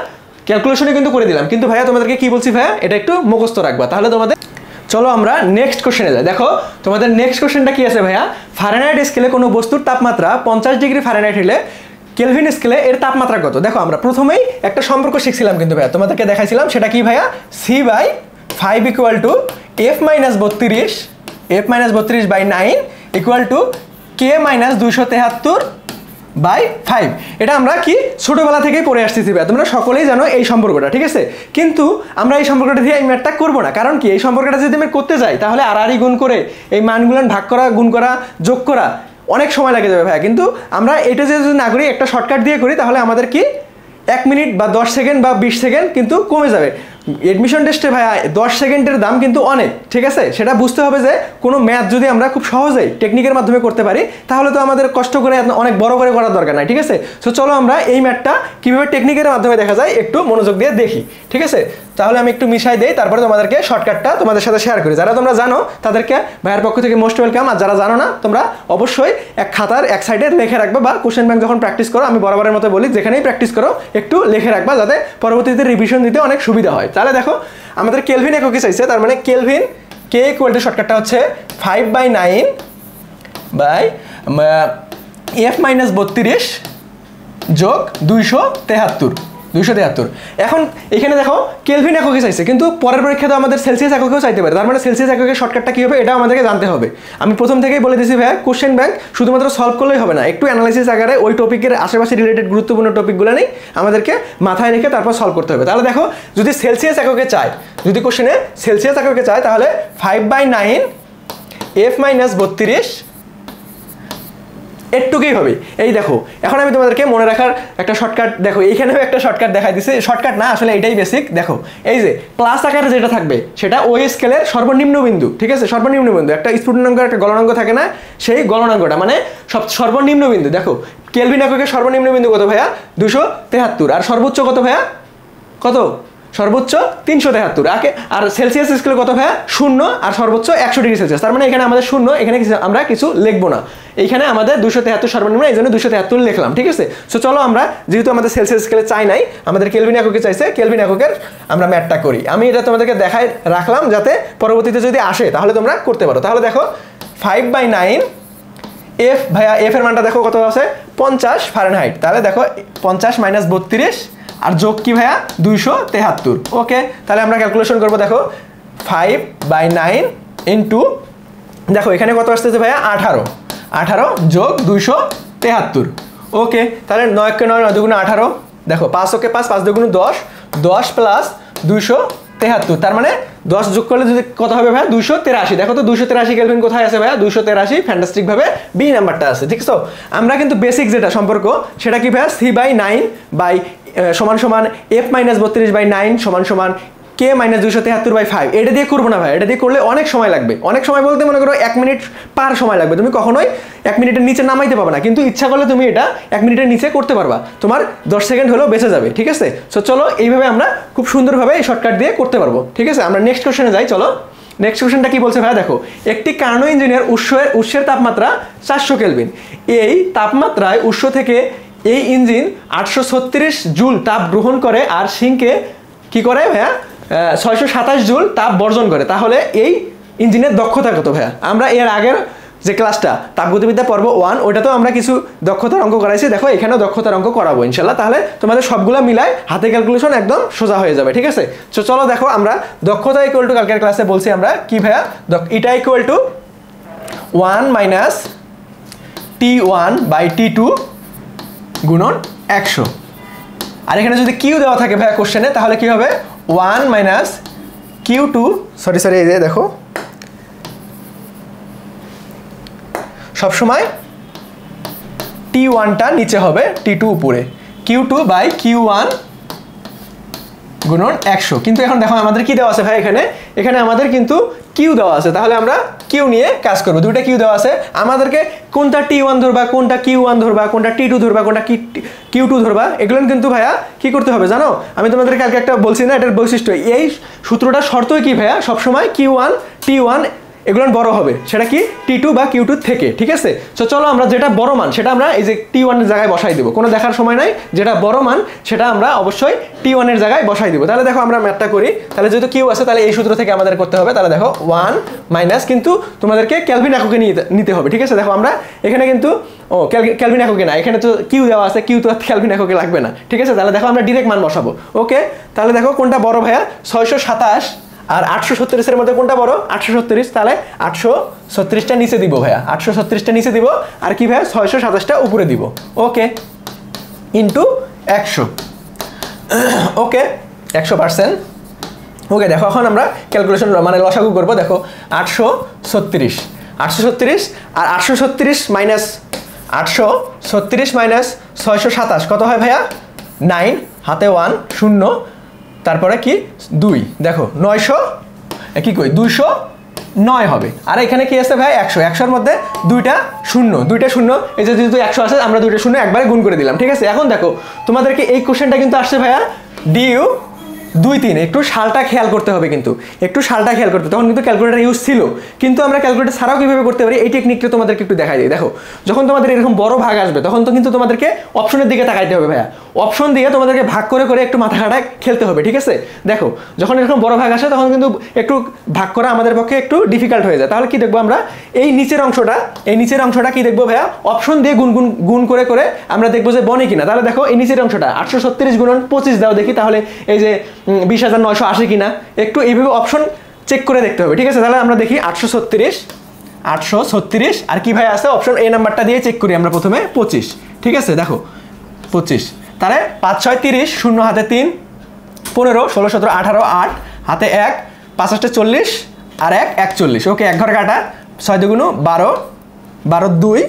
ক্যালকুলেশনে কিন্তু করে দিলাম, কিন্তু ভাইয়া তোমাদেরকে কি বলছি ভাইয়া, এটা একটু মুখস্থ রাখবা তাহলে তোমাদের। চলো আমরা নেক্সট কোশ্চেনে যাই। দেখো তোমাদের নেক্সট কোশ্চেনটা কি আছে ভাইয়া, ফারেনহাইট স্কেলে কোনো বস্তুর তাপমাত্রা 50 ডিগ্রি ফারেনহাইট হলে কেলভিন স্কেলে এর তাপমাত্রা কত। দেখো আমরা প্রথমেই একটা সম্পর্ক শিখছিলাম কিন্তু ভাইয়া, তোমাদেরকে দেখাইছিলাম, সেটা কি ভাইয়া, C/5 equal to F-32/9 equal to K-273/5। এটা আমরা কি ছোটবেলা থেকেই পড়ে আসতেছি ভাইয়া, তোমরা সকলেই জানো এই সম্পর্কটা। ঠিক আছে, কিন্তু আমরা এই সম্পর্কটা দিয়ে এই ম্যাথটা করবো না, কারণ কি এই সম্পর্কটা যদি আমি করতে যাই তাহলে আর গুণ করে এই মানগুলো ভাগ করা, গুণ করা, যোগ করা অনেক সময় লাগে যাবে ভাইয়া। কিন্তু আমরা এটা যদি না করি, একটা শর্টকাট দিয়ে করি, তাহলে আমাদের কি 1 মিনিট বা 10 সেকেন্ড বা 20 সেকেন্ড কিন্তু কমে যাবে। এডমিশন টেস্টে ভাইয়া 10 সেকেন্ডের দাম কিন্তু অনেক। ঠিক আছে, সেটা বুঝতে হবে যে কোনো ম্যাথ যদি আমরা খুব সহজেই টেকনিকের মাধ্যমে করতে পারি তাহলে তো আমাদের কষ্ট করে অনেক বড় করে করার দরকার নাই। ঠিক আছে, সো চলো আমরা এই ম্যাথটা কীভাবে টেকনিকের মাধ্যমে দেখা যায় একটু মনোযোগ দিয়ে দেখি। ঠিক আছে, তাহলে আমি একটু মিশাই দেই, তারপরে তোমাদেরকে শর্টকাটটা তোমাদের সাথে শেয়ার করি। যারা তোমরা জানো তাদেরকে ভাইয়ের পক্ষ থেকে মোস্ট ওয়েলকাম, আর যারা জানো না তোমরা অবশ্যই এক খাতার এক সাইডে লিখে রাখবে, বা কোশ্চেন ব্যাংক যখন প্র্যাকটিস করো, আমি বরাবরের মতো বলি যেখানেই প্র্যাকটিস করো একটু লিখে রাখবা, যাতে পরবর্তীতে রিভিশন দিতে অনেক সুবিধা হয়। তাহলে দেখো আমাদের কেলভিন এককে চাইছে, তার মানে কেলভিন কে ইকুয়াল টু শর্টকাটটা হচ্ছে 5/9 বাই F-32 যোগ 273। এখন এখানে দেখো কেলভিন এককে চাইছে, কিন্তু পরের পরীক্ষাতে আমাদের সেলসিয়াস এককেও চাইতে পারে, তার মানে সেলসিয়াস এককের শর্টকাটটা কী হবে এটা আমাদেরকে জানতে হবে। আমি প্রথম থেকেই বলে দিয়েছি ভাইয়া, কোশ্চেন ব্যাংক শুধুমাত্র সলভ করলেই হবে না, একটু অ্যানালাইসিস আকারে ওই টপিকের আশেপাশে রিলেটেড গুরুত্বপূর্ণ টপিকগুলো নেই আমাদেরকে মাথায় রেখে তারপর সলভ করতে হবে। তাহলে দেখো যদি সেলসিয়াস এককে চায়, যদি কোশ্চেনে সেলসিয়াস এককে চায়, তাহলে 5/9 F-32 এটুকুই হবে। এই দেখো এখন আমি তোমাদেরকে মনে রাখার একটা শর্টকাট, দেখো এইখানেও একটা শর্টকাট দেখাই দিছে, শর্টকাট না আসলে এটাই বেসিক। দেখো এই যে প্লাস আকারে যেটা থাকবে সেটা ওই স্কেলের সর্বনিম্ন বিন্দু। ঠিক আছে, সর্বনিম্ন বিন্দু, একটা স্ফুটনাঙ্ক একটা গলনাঙ্ক থাকে না, সেই গলনাঙ্কটা মানে সর্বনিম্ন বিন্দু। দেখো কেলভিন এককের সর্বনিম্ন বিন্দু কত ভাইয়া, 273, আর সর্বোচ্চ কত ভাইয়া, কত সর্বোচ্চ 373, আর সেলসিয়াস স্কেলে কত ভাইয়া 0, আর সর্বোচ্চ 100 ডিগ্রি সেলসিয়াস। তার মানে এখানে আমাদের 0, এখানে আমরা কিছু লিখবো না, এইখানে আমাদের 273 সর্বনিম্ন, এই জন্য 273 লিখলাম। ঠিক আছে, সো চলো আমরা যেহেতু আমাদের সেলসিয়াস স্কেলে চাই নাই, আমাদের কেলভিন এককে চাইছে, কেলভিন এককের আমরা ম্যাথটা করি। আমি এটা তোমাদেরকে দেখাই রাখলাম যাতে পরবর্তীতে যদি আসে তাহলে তোমরা করতে পারো। তাহলে দেখো 5/9 এফ ভাইয়া, এফ এর মানটা দেখো কত আছে 50 ফারেনহাইট, তাহলে দেখো 50 - 32 আর যোগ কি ভাইয়া 273। ওকে, তাহলে আমরা ক্যালকুলেশন করবো। দেখো 5/9 ইন্টু, দেখো এখানে কত আসতেছে ভাইয়া 18 যোগ 273। ওকে, তাহলে 9 × 9 = 9 × 18, দেখো 5 ওকে 5, 5 × 2 = 10, 10 প্লাস 273, তার মানে 10 যোগ করলে যদি কত হবে ভাইয়া 283। দেখো তো 283 কেলভিন কোথায় আছে ভাইয়া, 283 ফ্যান্টাস্টিক ভাবে বি নাম্বারটা আছে। ঠিক আছে, আমরা কিন্তু বেসিক যেটা সম্পর্ক সেটা কি ভাইয়া, C/9 বাই সমান F-32/9 সমান K-273/5। এটা দিয়ে করবো না ভাই, এটা দিয়ে করলে অনেক সময় লাগবে। অনেক সময় বলতে মনে করো 1 মিনিট পার সময় লাগবে, তুমি কখনোই 1 মিনিটের নিচে নামাইতে পারবে না, কিন্তু ইচ্ছা করলে তুমি এটা 1 মিনিটের নিচে করতে পারবা, তোমার 10 সেকেন্ড হলেও বেঁচে যাবে। ঠিক আছে, সো চলো এইভাবে আমরা খুব সুন্দরভাবে এই শর্টকাট দিয়ে করতে পারবো। ঠিক আছে, আমরা নেক্সট কোশ্চেনে যাই। চলো নেক্সট কোশ্চেনটা কি বলছে ভাইয়া, দেখো একটি কার্নো ইঞ্জিনের উৎসের তাপমাত্রা 400 কেলভিন, এই তাপমাত্রায় উৎস থেকে এই ইঞ্জিন 836 জুল তাপ গ্রহণ করে আর সিঙ্কে কি করে ভাইয়া 627 জুল তাপ বর্জন করে, তাহলে এই ইঞ্জিনের দক্ষতা কত ভাইয়া। আমরা এর আগের যে ক্লাসটা তাপগতিবিদ্যা পর্ব 1 ওটাতেও আমরা কিছু দক্ষতার অঙ্ক করাইছি, দেখো এখানেও দক্ষতার অঙ্ক করাবো ইনশাল্লাহ, তাহলে তোমাদের সবগুলো মিলাই হাতে ক্যালকুলেশন একদম সোজা হয়ে যাবে। ঠিক আছে, তো চলো দেখো আমরা দক্ষতা ইকুয়াল টু কালকের ক্লাসে বলছি আমরা কি ভাইয়া, এটা ইকুয়াল টু 1 - T1/T2 গুণন 100, আর এখানে যদি কিউ দেওয়া থাকে ভাইয়া কোশ্চেনে তাহলে কি হবে 1 - Q2, সরি এই যে দেখো সবসময় T1টা নিচে হবে, T2 উপরে, Q2/Q1 গুণন 100। কিন্তু এখন দেখো আমাদের কি দেওয়া আছে ভাই, এখানে আমাদের কিন্তু কিউ দেওয়া আছে, তাহলে আমরা কিউ নিয়ে কাজ করব। দুইটা কিউ দেওয়া আছে, আমাদেরকে কোনটা T1 ধরবা, কোনটা Q1 ধরবা, কোনটা T2 ধরবা, কোনটা Q2 ধরবা, এগুলো কিন্তু ভাইয়া কি করতে হবে জানো, আমি তোমাদেরকে কালকে একটা বলছি না, এটার বৈশিষ্ট্য, এই সূত্রটা শর্তই কি ভাইয়া, সবসময় Q1 T1 এগুলো বড় হবে, সেটা কি T2 বা Q2 থেকে, ঠিক আছে। তো চলো আমরা যেটা বড় মান সেটা আমরা এই যে T1 এর জায়গায় বসাই দেব, কোনো দেখার সময় নাই, যেটা বড় মান সেটা আমরা অবশ্যই T1 এর জায়গায় বসাই দেব। তাহলে দেখো আমরা ম্যাথটা করি, তাহলে যেহেতু কিউ আছে তাহলে এই সূত্র থেকে আমাদের করতে হবে, তাহলে দেখো 1 মাইনাস, কিন্তু তোমাদেরকে কেলভিন এককে নিতে হবে, ঠিক আছে। দেখো আমরা এখানে কিন্তু কেলভিন এককে না, এখানে তো কিউ দেওয়া আছে, কিউ তো কেলভিন এককে লাগবে না, ঠিক আছে। তাহলে দেখো আমরা ডাইরেক্ট মান বসাবো, ওকে। তাহলে দেখো কোনটা বড় ভাইয়া, 627 আর 836 এর মধ্যে কোনটা বড়, 836, তাহলে 836টা নিচে দিব ভাইয়া, 836টা নিচে দিব, আর কি ভাইয়া 627টা উপরে দিব, ওকে, ইন্টু 100, ওকে, 100%, ওকে। দেখো এখন আমরা ক্যালকুলেশন মানে লসাগু করবো, দেখো 836 আর 836 মাইনাস 627 কত হয় ভাইয়া, 9, হাতে 1 0, তারপরে কি 2, দেখো 900 কি কই 209 হবে। আর এখানে কি আছে ভাই 100, 100 এর মধ্যে দুইটা শূন্য, এই যে যেহেতু 100 আছে আমরা দুইটা শূন্য একবারে গুণ করে দিলাম, ঠিক আছে। এখন দেখো তোমাদেরকে এই কোশ্চেনটা কিন্তু আসছে ভাইয়া ডিউ 2 3, একটু সালটা খেয়াল করতে হবে, কিন্তু একটু সালটা খেয়াল করতে, তখন কিন্তু ক্যালকুলেটর ইউজ ছিল, কিন্তু আমরা ক্যালকুলেটর ছাড়াও কিভাবে করতে পারি এই টেকনিকটা তোমাদেরকে একটু দেখাই দিই। দেখো যখন তোমাদের এরকম বড় ভাগ আসবে তখন তো কিন্তু তোমাদেরকে অপশনের দিকে তাকাইতে হবে ভাইয়া, অপশন দিয়ে তোমাদেরকে ভাগ করে করে একটু মাথা খাটায় খেলতে হবে, ঠিক আছে। দেখো যখন এরকম বড় ভাগ আসে তখন কিন্তু একটু ভাগ করা আমাদের পক্ষে একটু ডিফিকাল্ট হয়ে যায়, তাহলে কি দেখবো আমরা এই নিচের অংশটা কি দেখবো ভাইয়া, অপশন দিয়ে গুণ করে করে আমরা দেখবো যে বনে কিনা। তাহলে দেখো এই নিচের অংশটা 836 গুণন 25 দাও দেখি, তাহলে এই যে 20,980 কিনা, একটু এইভাবে অপশন চেক করে দেখতে হবে, ঠিক আছে। তাহলে আমরা দেখি 836 আর কি ভাই আছে অপশন এ নাম্বারটা দিয়ে চেক করি আমরা প্রথমে 25, ঠিক আছে। দেখো 25, তাহলে 5 6 30, 0 হাতে 3, 15 16 17 18 8 হাতে 1, 5 8 40 আর 1 41, ওকে, এক ঘর কাটা, 6 2 12 12 2,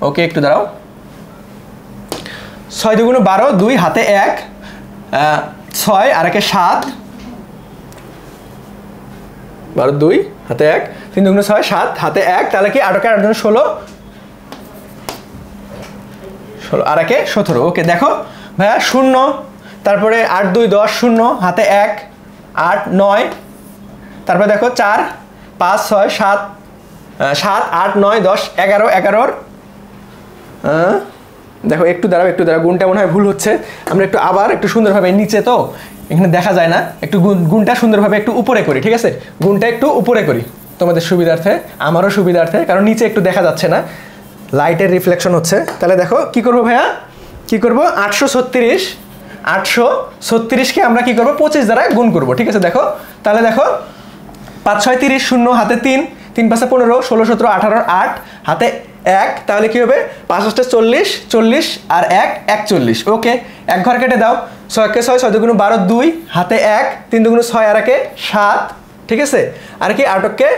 ওকে একটু দাঁড়াও, 6 2 12 2 হাতে 1, 6 আর 1 7, 12 2 হাতে 1, 3 2 6 7 হাতে 1, তাহলে কি 8 8 16 আর 1 17, ওকে। দেখো ভাইয়া 0, তারপরে 8 2 10 0 হাতে 1, 8 9, তারপরে দেখো 4 5 6 7 7 8 9 10 11 11, দেখো একটু দাঁড়াও গুণটা মনে হয় ভুল হচ্ছে, আমরা একটু আবার একটু সুন্দরভাবে, নিচে তো এখানে দেখা যায় না, একটু গুণটা সুন্দরভাবে একটু উপরে করি, ঠিক আছে। গুণটা একটু উপরে করি তোমাদের সুবিধার্থে, আমারও সুবিধার্থে, কারণ নিচে একটু দেখা যাচ্ছে না, লাইটের রিফ্লেকশন হচ্ছে। তাহলে দেখো কি করবো ভাইয়া, কি করবো 836কে আমরা কি করবো 25 দ্বারা গুণ করবো, ঠিক আছে। দেখো তাহলে দেখো 5 6 30 0 হাতে 3, 3 5 15 16 17 18 8 হাতে 1, তাহলে কি হবে 5 8 40 40 আর 1 41, ওকে, এক ঘর কেটে দাও, 6 1 6 6 2 12 2 হাতে 1, 3 2 6 আর 1 7, ঠিক আছে, আর কি 8 কে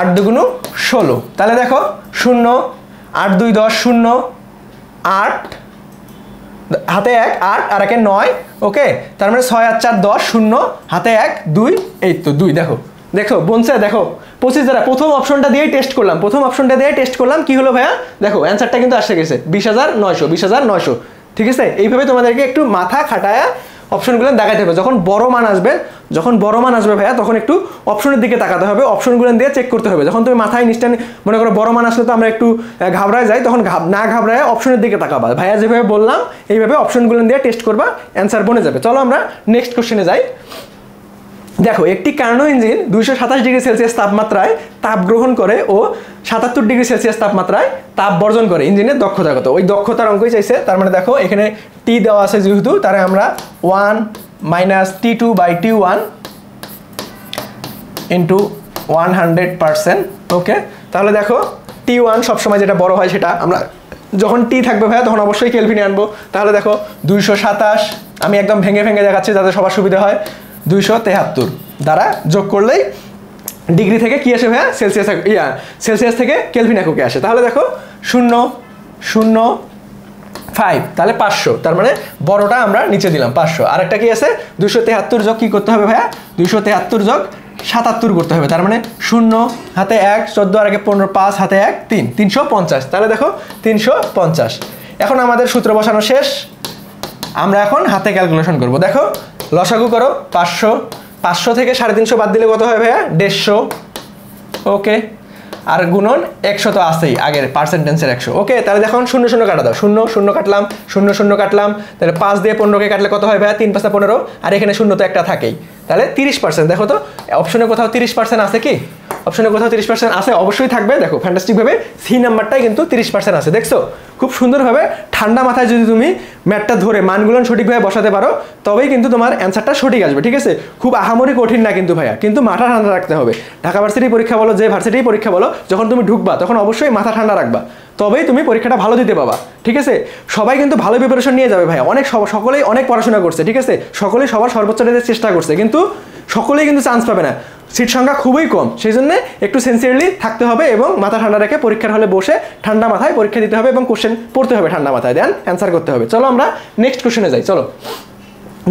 8 2 16, তাহলে দেখো 0 8 2 10 0 8 হাতে 1 8 আর 1 9, ওকে, তার মানে 6 আর 4 10 0 হাতে 1 2, এই তো 2, দেখো বলছে, দেখো 25 দ্বারা প্রথম অপশনটা দিয়ে টেস্ট করলাম, কি হলো ভাইয়া, দেখো অ্যান্সারটা কিন্তু আসে গেছে 20,900, ঠিক আছে। এইভাবে তোমাদেরকে একটু মাথা খাটায়া অপশনগুলো দেখাতে হবে, যখন বড় মান আসবে ভাইয়া তখন একটু অপশনের দিকে তাকাতে হবে, অপশনগুলো দিয়ে চেক করতে হবে। যখন তুমি মাথায় নিশ্চয় মনে করো বড় মান আসলে তো আমরা একটু ঘাবড়ায় যাই, তখন না ঘাবড়ায় অপশনের দিকে তাকাবা, ভাইয়া যেভাবে বললাম এইভাবে অপশনগুলো দিয়ে টেস্ট করবা, অ্যান্সার বনে যাবে। চলো আমরা নেক্সট কোশ্চেনে যাই। দেখো একটি কার্নো ইঞ্জিন 227 ডিগ্রি সেলসিয়াস তাপমাত্রায় তাপ গ্রহণ করে ও 77 ডিগ্রি সেলসিয়াস তাপমাত্রায় তাপ বর্জন করে, ইঞ্জিনের দক্ষতা কত, ওই দক্ষতার অঙ্কই চাইছে। তার মানে দেখো এখানে টি দেওয়া আছে যেহেতু, তারে আমরা 1 minus T2 by T1 into 100%, ওকে। তাহলে দেখো T1 সবসময় যেটা বড় হয় সেটা আমরা যখন টি থাকবে ভাইয়া তখন অবশ্যই কেলভিনে আনবো। তাহলে দেখো 227, আমি একদম ভেঙে দেখাচ্ছি যাতে সবার সুবিধা হয়, 273 দ্বারা যোগ করলেই ডিগ্রি থেকে কি আসে ভাইয়া, সেলসিয়াস থেকে কেলভিন এককে আসে। তাহলে দেখো 0 0 5, তাহলে 500, তার মানে বড়টা আমরা নিচে দিলাম 500। আর একটা কি আছে 273 যোগ কি করতে হবে ভাইয়া, 273 যোগ 77 করতে হবে, তার মানে 0 হাতে 1, 14 আর আগে 15, 5 হাতে 1, 3, 350। তাহলে দেখো 350। এখন আমাদের সূত্র বসানো শেষ, আমরা এখন হাতে ক্যালকুলেশন করব। দেখো লসাগু করো 500, 500 থেকে 350 বাদ দিলে কত হয় ভাইয়া, 150। ওকে, আর গুণন 100 তো আছেই আগের পার্সেন্টেন্সের 100। ওকে, তাহলে দেখুন 0 0 কাটা দাও, 0 0 কাটলাম, 0 0 কাটলাম, তাহলে 5 দিয়ে 15কে কাটলে কত হয় ভাইয়া, 3 5 15, আর এখানে 0 তো একটা থাকেই, তাহলে 30%। দেখো তো অপশনে কোথাও 30% আছে কি, অপশনে কোথাও 30% আছে, অবশ্যই থাকবে। দেখো ফ্যান্টাস্টিকভাবে সি নাম্বারটাই কিন্তু 30% আছে, দেখছো খুব সুন্দরভাবে ঠান্ডা মাথায় যদি তুমি ম্যাথটা ধরে মানগুলো সঠিকভাবে বসাতে পারো তবেই কিন্তু তোমার অ্যান্সারটা সঠিক আসবে। ঠিক আছে, খুব আহামরি কঠিন না কিন্তু ভাইয়া, কিন্তু মাথা ঠান্ডা রাখতে হবে। ঢাকা ভার্সিটি পরীক্ষা বলো, যে ভার্সিটি পরীক্ষা বলো, যখন তুমি ঢুকবা তখন অবশ্যই মাথা ঠান্ডা রাখবা, তবেই তুমি পরীক্ষাটা ভালো দিতে পাবা। ঠিক আছে, সবাই কিন্তু ভালো প্রিপারেশন নিয়ে যাবে ভাইয়া, সকলেই অনেক পড়াশোনা করছে, ঠিক আছে, সকলেই সবার সর্বোচ্চ দিতে চেষ্টা করছে, কিন্তু সকলেই কিন্তু চান্স পাবে না, সিট সংখ্যা খুবই কম। সেই জন্য একটু সিনসিয়ারলি থাকতে হবে এবং মাথা ঠান্ডা রেখে পরীক্ষার হলে বসে ঠান্ডা মাথায় পরীক্ষা দিতে হবে এবং কোশ্চেন পড়তে হবে ঠান্ডা মাথায়, দেন অ্যান্সার করতে হবে। চলো আমরা নেক্সট কোশ্চেনে যাই। চলো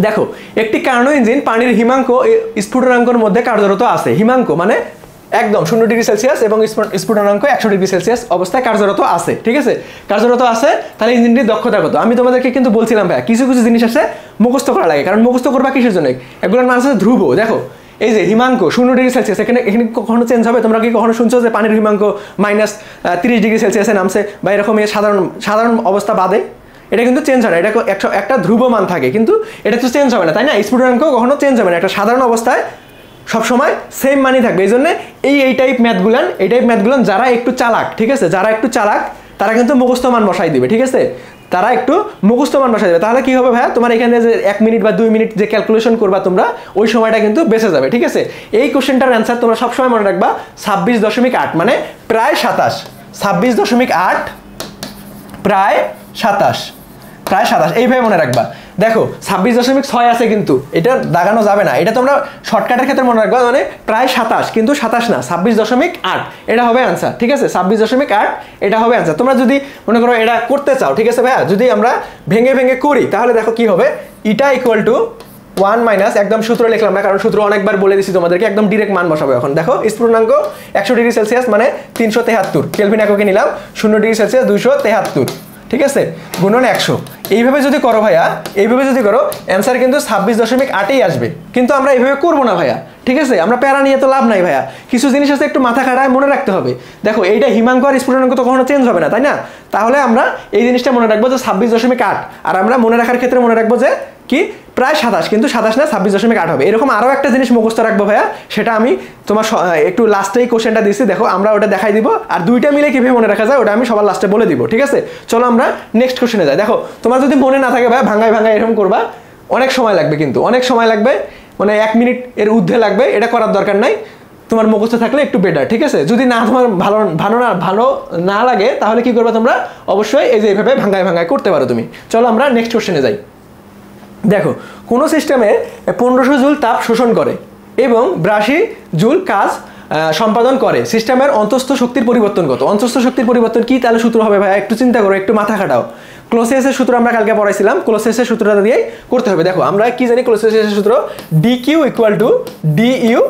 দেখো, একটি কার্নো ইঞ্জিন পানির হিমাঙ্ক স্ফুটনাঙ্কর মধ্যে কার্যরত আছে। হিমাঙ্ক মানে একদম 0 ডিগ্রি সেলসিয়াস এবং স্ফুটনাঙ্ক 100 ডিগ্রি সেলসিয়াস অবস্থায় কার্যরত আছে। ঠিক আছে, কার্যরত আছে, তাহলে ইঞ্জিনটির দক্ষতা কত? আমি তোমাদেরকে কিন্তু বলছিলাম ভাইয়া কিছু কিছু জিনিস আছে মুখস্থ করা লাগে, কারণ মুখস্থ করবা কিসের জন্য, এগুলোর মান আছে ধ্রুব। দেখো এই যে হিমাঙ্ক 0 ডিগ্রি সেলসিয়াস, এখানে কখনো চেঞ্জ হবে? তোমরা কি কখনো শুনছো যে পানির হিমাঙ্ক -30 ডিগ্রি সেলসিয়াসে নামছে বা এরকম সাধারণ অবস্থা বাদে? এটা কিন্তু চেঞ্জ হয় না, এটা একটা ধ্রুব মান থাকে, কিন্তু এটা তো চেঞ্জ হবে না, তাই না? স্ফুটনাঙ্ক কখনো চেঞ্জ হবে না, একটা সাধারণ অবস্থায় সবসময় সেম মানই থাকবে। এই জন্য এই টাইপ ম্যাথগুলান যারা একটু চালাক, ঠিক আছে, যারা একটু চালাক তারা কিন্তু মুখস্থ মান বসাই দিবে। ঠিক আছে, তারা একটু মুখস্থ মান বসাই দেবে, তাহলে কি হবে ভাইয়া, তোমার এখানে যে 1 মিনিট বা 2 মিনিট যে ক্যালকুলেশন করবা তোমরা, ওই সময়টা কিন্তু বেঁচে যাবে। ঠিক আছে, এই কোশ্চেনটার অ্যান্সার তোমরা সবসময় মনে রাখবা 26.8, মানে প্রায় 27, 26.8 প্রায় 27, এইভাবে মনে রাখবা। দেখো 26.6 আছে, কিন্তু এটা দাগানো যাবে না, এটা তোমরা শর্টকাটের ক্ষেত্রে মনে রাখবা, মানে প্রায় 27, কিন্তু 27 না, 26.8 এটা হবে অ্যান্সার। ঠিক আছে, 26.8 এটা হবে অ্যান্সার। তোমরা যদি মনে করো এটা করতে চাও, ঠিক আছে ভাইয়া, যদি আমরা ভেঙে ভেঙে করি তাহলে দেখো কি হবে, ইটা ইকুয়াল টু 1 মাইনাস, একদম সূত্র লিখলাম না কারণ সূত্র অনেকবার বলে দিছি তোমাদেরকে, একদম ডিরেক্ট মান বসাবো এখন। দেখো স্ফুটনাঙ্ক 100 ডিগ্রি সেলসিয়াস মানে 373 কেলভিন এককে নিলাম, 0 ডিগ্রি সেলসিয়াস 273, ঠিক আছে, গুণন 100। এইভাবে যদি করো ভাইয়া, এইভাবে যদি করো অ্যান্সার কিন্তু 26.8ই আসবে, কিন্তু আমরা এইভাবে করবো না ভাইয়া। ঠিক আছে, আমরা প্যারা নিয়ে তো লাভ নাই ভাইয়া, কিছু জিনিস আছে একটু মাথা খাটায় মনে রাখতে হবে। দেখো এইটা হিমাঙ্ক আর স্ফুটনাঙ্ক তো কখনো চেঞ্জ হবে না, তাই না? তাহলে আমরা এই জিনিসটা মনে রাখবো যে 26.8, আর আমরা মনে রাখার ক্ষেত্রে মনে রাখবো যে কি প্রায় 27, কিন্তু 27 না, 26.8 হবে। এরকম আরও একটা জিনিস মুখস্থ রাখবো ভাইয়া, সেটা আমি তোমার একটু লাস্টেই কোশ্চেনটা দিচ্ছি, দেখো আমরা ওটা দেখাই দিব, আর দুইটা মিলে কীভাবে মনে রাখা যায় ওটা আমি সবার লাস্টে বলে দিব। ঠিক আছে, চলো আমরা নেক্সট কোশ্চেনে যাই। দেখো তোমার যদি মনে না থাকে ভাইয়া, ভাঙায় এরকম করবা, অনেক সময় লাগবে, কিন্তু অনেক সময় লাগবে, মানে 1 মিনিট এর ঊর্ধ্বে লাগবে, এটা করার দরকার নাই, তোমার মুখস্থ থাকলে একটু বেটার। ঠিক আছে, যদি না তোমার ভালো না লাগে তাহলে কি করবে তোমরা, অবশ্যই এই যে এইভাবে ভাঙায় করতে পারো তুমি। চলো আমরা নেক্সট কোশ্চেনে যাই। দেখো কোনো সিস্টেমে 1500 জুল তাপ শোষণ করে এবং 82 জুল কাজ সম্পাদন করে, সিস্টেমের অন্তস্থ শক্তির পরিবর্তন কত? অন্তস্থ শক্তির পরিবর্তন কি তাহলে সূত্র হবে ভাইয়া, একটু চিন্তা করো, একটু মাথা খাটাও। ক্লোসিয়াসের সূত্র আমরা কালকে পড়াইছিলাম, ক্লোসিয়াসের সূত্রটা দিয়েই করতে হবে। দেখো আমরা কি জানি, ক্লোসিয়াসের সূত্র dq equal to du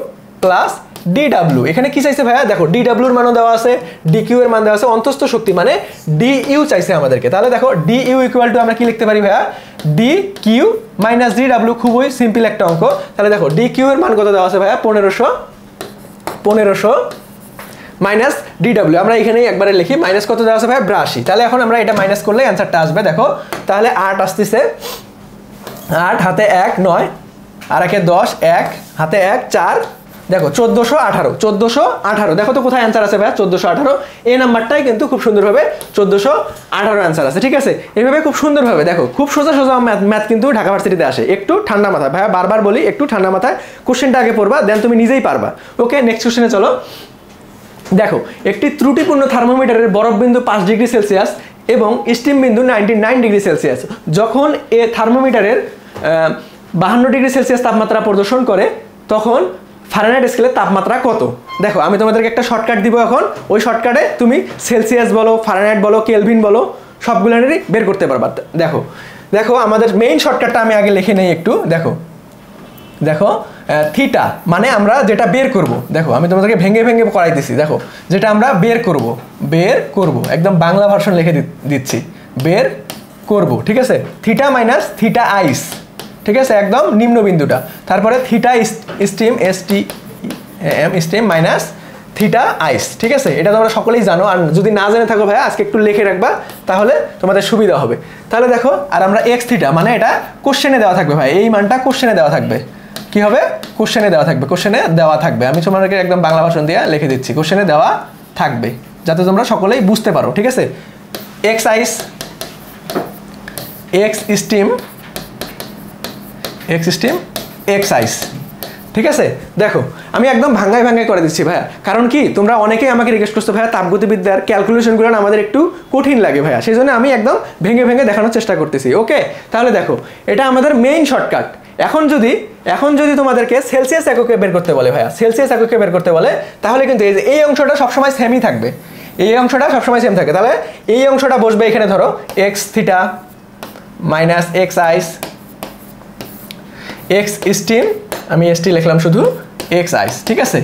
plus dw। এখানে কি চাইছে ভাইয়া, দেখো dw এর মানও দেওয়া আছে, dq এর মান দেওয়া আছে, অন্তস্থ শক্তি মানে du চাইছে আমাদেরকে। তাহলে দেখো du ইকুয়াল টু আমরা কি লিখতে পারি ভাইয়া, dq মাইনাস dw, খুবই সিম্পল একটা অঙ্ক। তাহলে দেখো dq এর মান কত দেওয়া আছে ভাইয়া, 1500 মাইনাস dw, আমরা এখানেই একবারে লিখি, মাইনাস কত দেওয়া আছে ভাইয়া, 82। তাহলে এখন আমরা এটা মাইনাস করলে অ্যান্সারটা আসবে। দেখো তাহলে 8 আসতেছে, 8 হাতে 1 9, আর একে 10, 1 হাতে 1 4, দেখো 1418, দেখো তো কোথায় অ্যান্সার আছে ভাইয়া, 1418। এই নাম্বারটাই কিন্তু খুব সুন্দরভাবে 1418 অ্যান্সার আছে। ঠিক আছে, এইভাবে খুব সুন্দরভাবে দেখো, খুব সোজা ম্যাথ কিন্তু ঢাকা ভার্সিটিতে আসে। একটু ঠান্ডা মাথায় ভাইয়া, বারবার বলি একটু ঠান্ডা মাথায় কোশ্চেনটা আগে পড়বা, দেন তুমি নিজেই পারবা। ওকে, নেক্সট কোশ্চেনে চলো। দেখো একটি ত্রুটিপূর্ণ থার্মোমিটারের বরফ বিন্দু 5 ডিগ্রি সেলসিয়াস এবং স্টিম বিন্দু 99 ডিগ্রি সেলসিয়াস, যখন এ থার্মোমিটারের 52 ডিগ্রি সেলসিয়াস তাপমাত্রা প্রদর্শন করে তখন ফারেনহাইট স্কেলের তাপমাত্রা কত? দেখো আমি তোমাদেরকে একটা শর্টকাট দিব এখন, ওই শর্টকাটে তুমি সেলসিয়াস বলো, ফারেনহাইট বলো, কেলভিন বলো, সবগুলোরই বের করতে পারবা। দেখো দেখো আমাদের মেইন শর্টকাটটা আমি আগে লিখে নেই একটু। দেখো দেখো থিটা মানে আমরা যেটা বের করব, দেখো আমি তোমাদেরকে ভেঙে ভেঙে করাইতেছি। দেখো যেটা আমরা বের করব একদম বাংলা ভার্সন লিখে দিচ্ছি, বের করব, ঠিক আছে। থিটা মাইনাস থিটা আইস, ঠিক আছে, একদম নিম্ন বিন্দুটা। তারপরে theta stem STEM stem minus theta ice, ঠিক আছে। এটা তোমরা সকলেই জানো, আর যদি না জেনে থাকো ভাইয়া আজকে একটু লিখে রাখবা, তাহলে তোমাদের সুবিধা হবে। তাহলে দেখো আর আমরা এক্স থিটা মানে এটা কোশ্চেনে দেওয়া থাকবে ভাই, এই মানটা কোশ্চেনে দেওয়া থাকবে। কি হবে? কোশ্চেনে দেওয়া থাকবে, কোশ্চেনে দেওয়া থাকবে। আমি তোমাদেরকে একদম বাংলা ভাষণ দিয়ে লিখে দিচ্ছি, কোশ্চেনে দেওয়া থাকবে যাতে তোমরা সকলেই বুঝতে পারো, ঠিক আছে। X ice, x steam, x ice, ঠিক আছে। দেখো আমি একদম ভাঙ্গায় ভাঙ্গায় করে দিচ্ছি ভাইয়া, কারণ কি তোমরা অনেকেই আমাকে রিকোয়েস্ট করছো ভাইয়া তাপগতিবিদ্যার ক্যালকুলেশনগুলো আমাদের একটু কঠিন লাগে ভাইয়া, সেই জন্য আমি একদম ভেঙে ভেঙে দেখানোর চেষ্টা করতেছি। ওকে, তাহলে দেখো এটা আমাদের মেইন শর্টকাট। এখন যদি তোমাদেরকে সেলসিয়াস এককে বের করতে বলে ভাইয়া, সেলসিয়াস এককে বের করতে বলে, তাহলে কিন্তু এই অংশটা সবসময় সেমই থাকবে, এই অংশটা সবসময় সেম থাকে। তাহলে এই অংশটা বসবে এখানে, ধরো x theta minus x ice, x steam, আমি এসটি লিখলাম শুধু, এক্স আইস, ঠিক আছে।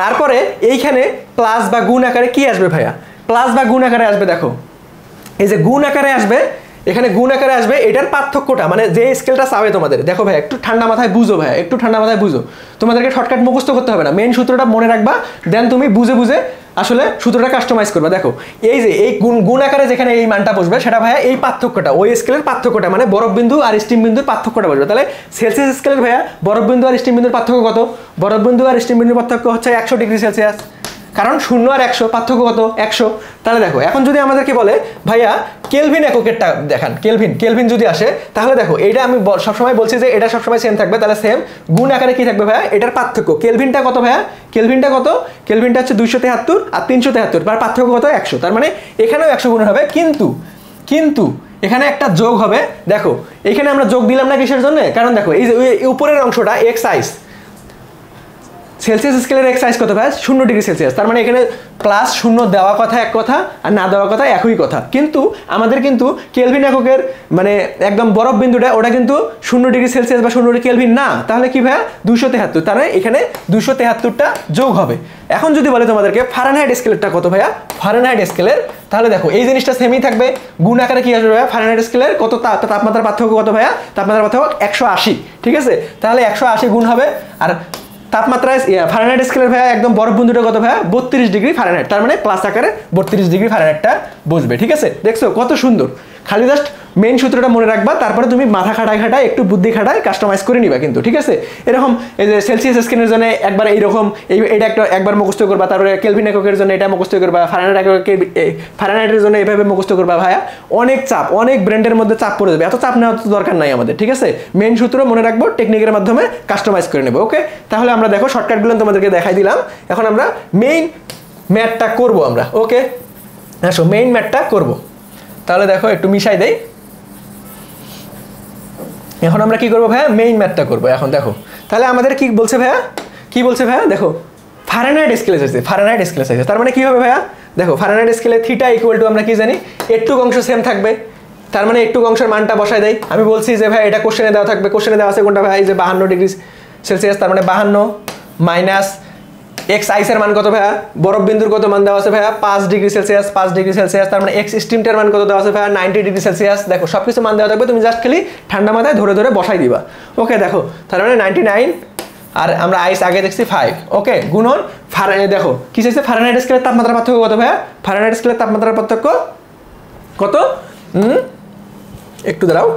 তারপরে এইখানে প্লাস বা গুণ আকারে কি আসবে ভাইয়া? প্লাস বা গুণ আকারে আসবে, দেখো এই যে গুণ আকারে আসবে, এখানে গুণ আকারে আসবে। এটার পার্থক্যটা মানে যে স্কেলটা চাবে তোমাদের, দেখো ভাই একটু ঠান্ডা মাথায় বুঝো ভাইয়া, একটু ঠান্ডা মাথায় বুঝো। তোমাদেরকে শর্টকাট মুখস্থ করতে হবে না, মেইন সূত্রটা মনে রাখবা, দেন তুমি বুঝে বুঝে আসলে সূত্রটা কাস্টমাইজ করবা। দেখো এই যে এই গুণ আকারে যেখানে এই মানটা বসবে, সেটা ভাইয়া এই পার্থক্যটা, ওই স্কেলের পার্থক্যটা মানে বরফ বিন্দু আর স্টিম বিন্দুর পার্থক্যটা বসবে। তাহলে সেলসিয়াস স্কেলের ভাইয়া বরফ বিন্দু আর স্টিম বিন্দুর পার্থক্য কত? বরফ বিন্দু আর স্টিম বিন্দুর পার্থক্য হচ্ছে 100 ডিগ্রি সেলসিয়াস, কারণ 0 আর 100 পার্থক্য কত? 100। তাহলে দেখো এখন যদি আমাদেরকে বলে ভাইয়া কেলভিন এককেরটা দেখান, কেলভিন যদি আসে, তাহলে দেখো এইটা আমি সবসময় বলছি যে এটা সবসময় সেম থাকবে। তাহলে সেম গুণ আকারে কি থাকবে ভাইয়া? এটার পার্থক্য কেলভিনটা কত ভাইয়া? কেলভিনটা কত? কেলভিনটা হচ্ছে 273 আর 373, তার পার্থক্য কত? 100। তার মানে এখানেও 100 গুণ হবে, কিন্তু এখানে একটা যোগ হবে। দেখো এখানে আমরা যোগ দিলাম না কিসের জন্য? কারণ দেখো এই যে উপরের অংশটা এক্স আইস, সেলসিয়াস স্কেলের এক্স আইস কত ভাই? 0 ডিগ্রি সেলসিয়াস। তার মানে এখানে প্লাস 0 দেওয়া কথা এক কথা, আর না দেওয়া কথা একই কথা। কিন্তু আমাদের কিন্তু কেলভিন এককের মানে একদম বরফ বিন্দুটা ওটা কিন্তু 0 ডিগ্রি সেলসিয়াস বা 0 ডিগ্রি কেলভিন না, তাহলে কি ভাইয়া? 273। তার মানে এখানে 273টা যোগ হবে। এখন যদি বলে তোমাদেরকে ফারেনহাইট স্কেলেরটা কত ভাইয়া? ফারেনহাইট স্কেলের, তাহলে দেখো এই জিনিসটা সেমই থাকবে, গুণ আকারে কি আসবে ভাইয়া? ফারেনহাইট স্কেলের কত তাপমাত্রার পার্থক্য কত ভাইয়া? তাপমাত্রার পার্থক্য 180, ঠিক আছে। তাহলে 180 গুণ হবে, আর তাপমাত্রায় ফারেনহাইট স্কেলের ভাইয়া একদম বরফ বিন্দুটা কত ভাইয়া? 32 ডিগ্রি ফারেনহাইট। তার মানে প্লাস আকারে 32 ডিগ্রি ফারেনহাইটটা বসবে, ঠিক আছে। দেখছো কত সুন্দর, খালি জাস্ট মেইন সূত্রটা মনে রাখবা, তারপরে তুমি মাথা খাটায় একটু বুদ্ধি খাটায় কাস্টমাইজ করে নিবা কিন্তু, ঠিক আছে। এরকম এই যে সেলসিয়াস স্কেলের জন্য একবার এইরকম এটা একবার মুখস্থ করবা, তারপরে কেলভিন এককের জন্য এটা মুখস্থ করবা, ফারেনহাইটের জন্য এইভাবে মুখস্থ করবা ভাইয়া। অনেক চাপ, অনেক ব্র্যান্ডের মধ্যে চাপ পড়ে যাবে, এত চাপ নেওয়ার তো দরকার নাই আমাদের, ঠিক আছে। মেইন সূত্র মনে রাখবো, টেকনিকের মাধ্যমে কাস্টমাইজ করে নেবো। ওকে, তাহলে আমরা দেখো শর্টকাটগুলো তোমাদেরকে দেখাই দিলাম, এখন আমরা মেইন ম্যাথটা করবো আমরা। ওকে আসো মেইন ম্যাথটা করবো। তাহলে দেখো একটু মিশাই দেই, এখন আমরা কি করবো ভাইয়া? মেইন ম্যাথটা করবো। এখন দেখো তাহলে আমাদের কি বলছে ভাইয়া? কি বলছে ভাইয়া? দেখো ফারেনহাইট স্কেলে আছে, ফারেনহাইট স্কেলে আছে। তার মানে কি হবে ভাইয়া? দেখো ফারেনহাইট স্কেলে থিটা ইকুয়াল টু আমরা কি জানি? একটু অংশ সেম থাকবে, তার মানে একটু অংশের মানটা বসাই দেয়। আমি বলছি যে ভাই এটা কোশ্চেনে দেওয়া থাকবে, কোশ্চেনে দেওয়া আছে কোনটা ভাই? এই যে 52 ডিগ্রি সেলসিয়াস, তার মানে 52 মাইনাস এক্স আইসের মান কত ভাইয়া? বরফ বিন্দুর কত মান দেওয়া আছে ভাইয়া? 5 ডিগ্রি সেলসিয়াস, 5 ডিগ্রি সেলসিয়াস। তার মানে এক্স স্টিমটার মান কত দেওয়া আছে ভাইয়া? 90 ডিগ্রি সেলসিয়াস। দেখো সবকিছু মান দেওয়া থাকবে, তুমি জাস্ট খালি ঠান্ডা মাথায় ধরে ধরে বসাই দিবা। ওকে দেখো তার মানে 99, আর আমরা আইস আগে দেখছি 5। ওকে গুণন দেখো কি চাইছে? ফারেনহাইট স্কেলের তাপমাত্রার পার্থক্য কত ভাইয়া? ফারেনহাইট স্কেলের তাপমাত্রার পার্থক্য কত? একটু দাঁড়াও,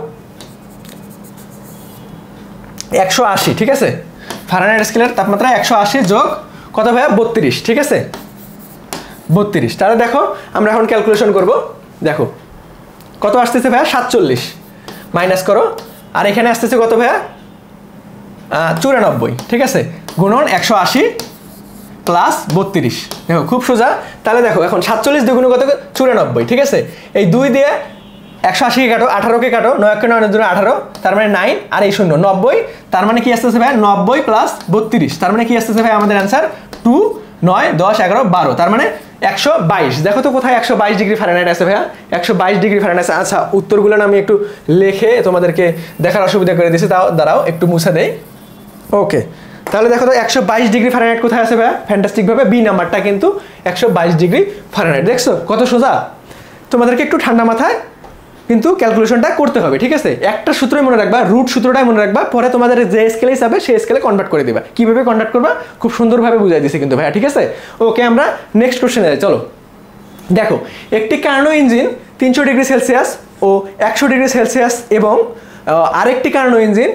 180, ঠিক আছে। ফারেনহাইট স্কেলের তাপমাত্রা 180 যোগ কত ভাইয়া? 32, ঠিক আছে 32। তাহলে দেখো আমরা এখন ক্যালকুলেশন করব। দেখো কত আসতেছে ভাইয়া? 47 মাইনাস করো, আর এখানে আসতেছে কত ভাইয়া? 94, ঠিক আছে। গুণন 180 প্লাস 32। দেখো খুব সোজা। তাহলে দেখো এখন 47 দ্বিগুণ কত? 94, ঠিক আছে। এই 2 দিয়ে 180 কাটো, 18কে কাটো, 9 কে 9 দুগুণে 18, তার মানে 9, আর এই 0 90। তার মানে কি আসতেছে ভাই? 90 প্লাস 32, তার মানে কি আসতেছে ভাই আমাদের অ্যান্সার? 290। 9 10 11 12, তার মানে 122। দেখো তো কোথায় 122 ডিগ্রি ফারেনহাইট আছে ভাইয়া, 122 ডিগ্রি ফারেনহাইট আছে। আচ্ছা উত্তরগুলো না আমি একটু লিখে তোমাদেরকে দেখার অসুবিধা করে দিয়েছি, তাও দাঁড়াও একটু মুছে দেই। ওকে, তাহলে দেখো তো 122 ডিগ্রি ফারেনহাইট কোথায় আছে ভাইয়া, ফ্যান্টাস্টিকভাবে বি নাম্বারটা কিন্তু 122 ডিগ্রি ফারেনহাইট। দেখছো কত সোজা। তোমাদেরকে একটু ঠান্ডা মাথায় কিন্তু ক্যালকুলেশনটা করতে হবে, ঠিক আছে। একটা সূত্রই মনে রাখবা, রুট সূত্রটাই মনে রাখবা, পরে তোমাদের যে স্কেলেই যাবে সেই স্কেলে কনভার্ট করে দিবা। কীভাবে কনভার্ট করবা খুব সুন্দরভাবে বুঝাই দিয়েছি কিন্তু ভাইয়া, ঠিক আছে। ওকে, আমরা নেক্সট কোশ্চেনে যাই। চলো দেখো, একটি কার্নো ইঞ্জিন 300 ডিগ্রি সেলসিয়াস ও 100 ডিগ্রি সেলসিয়াস এবং আরেকটি কার্নো ইঞ্জিন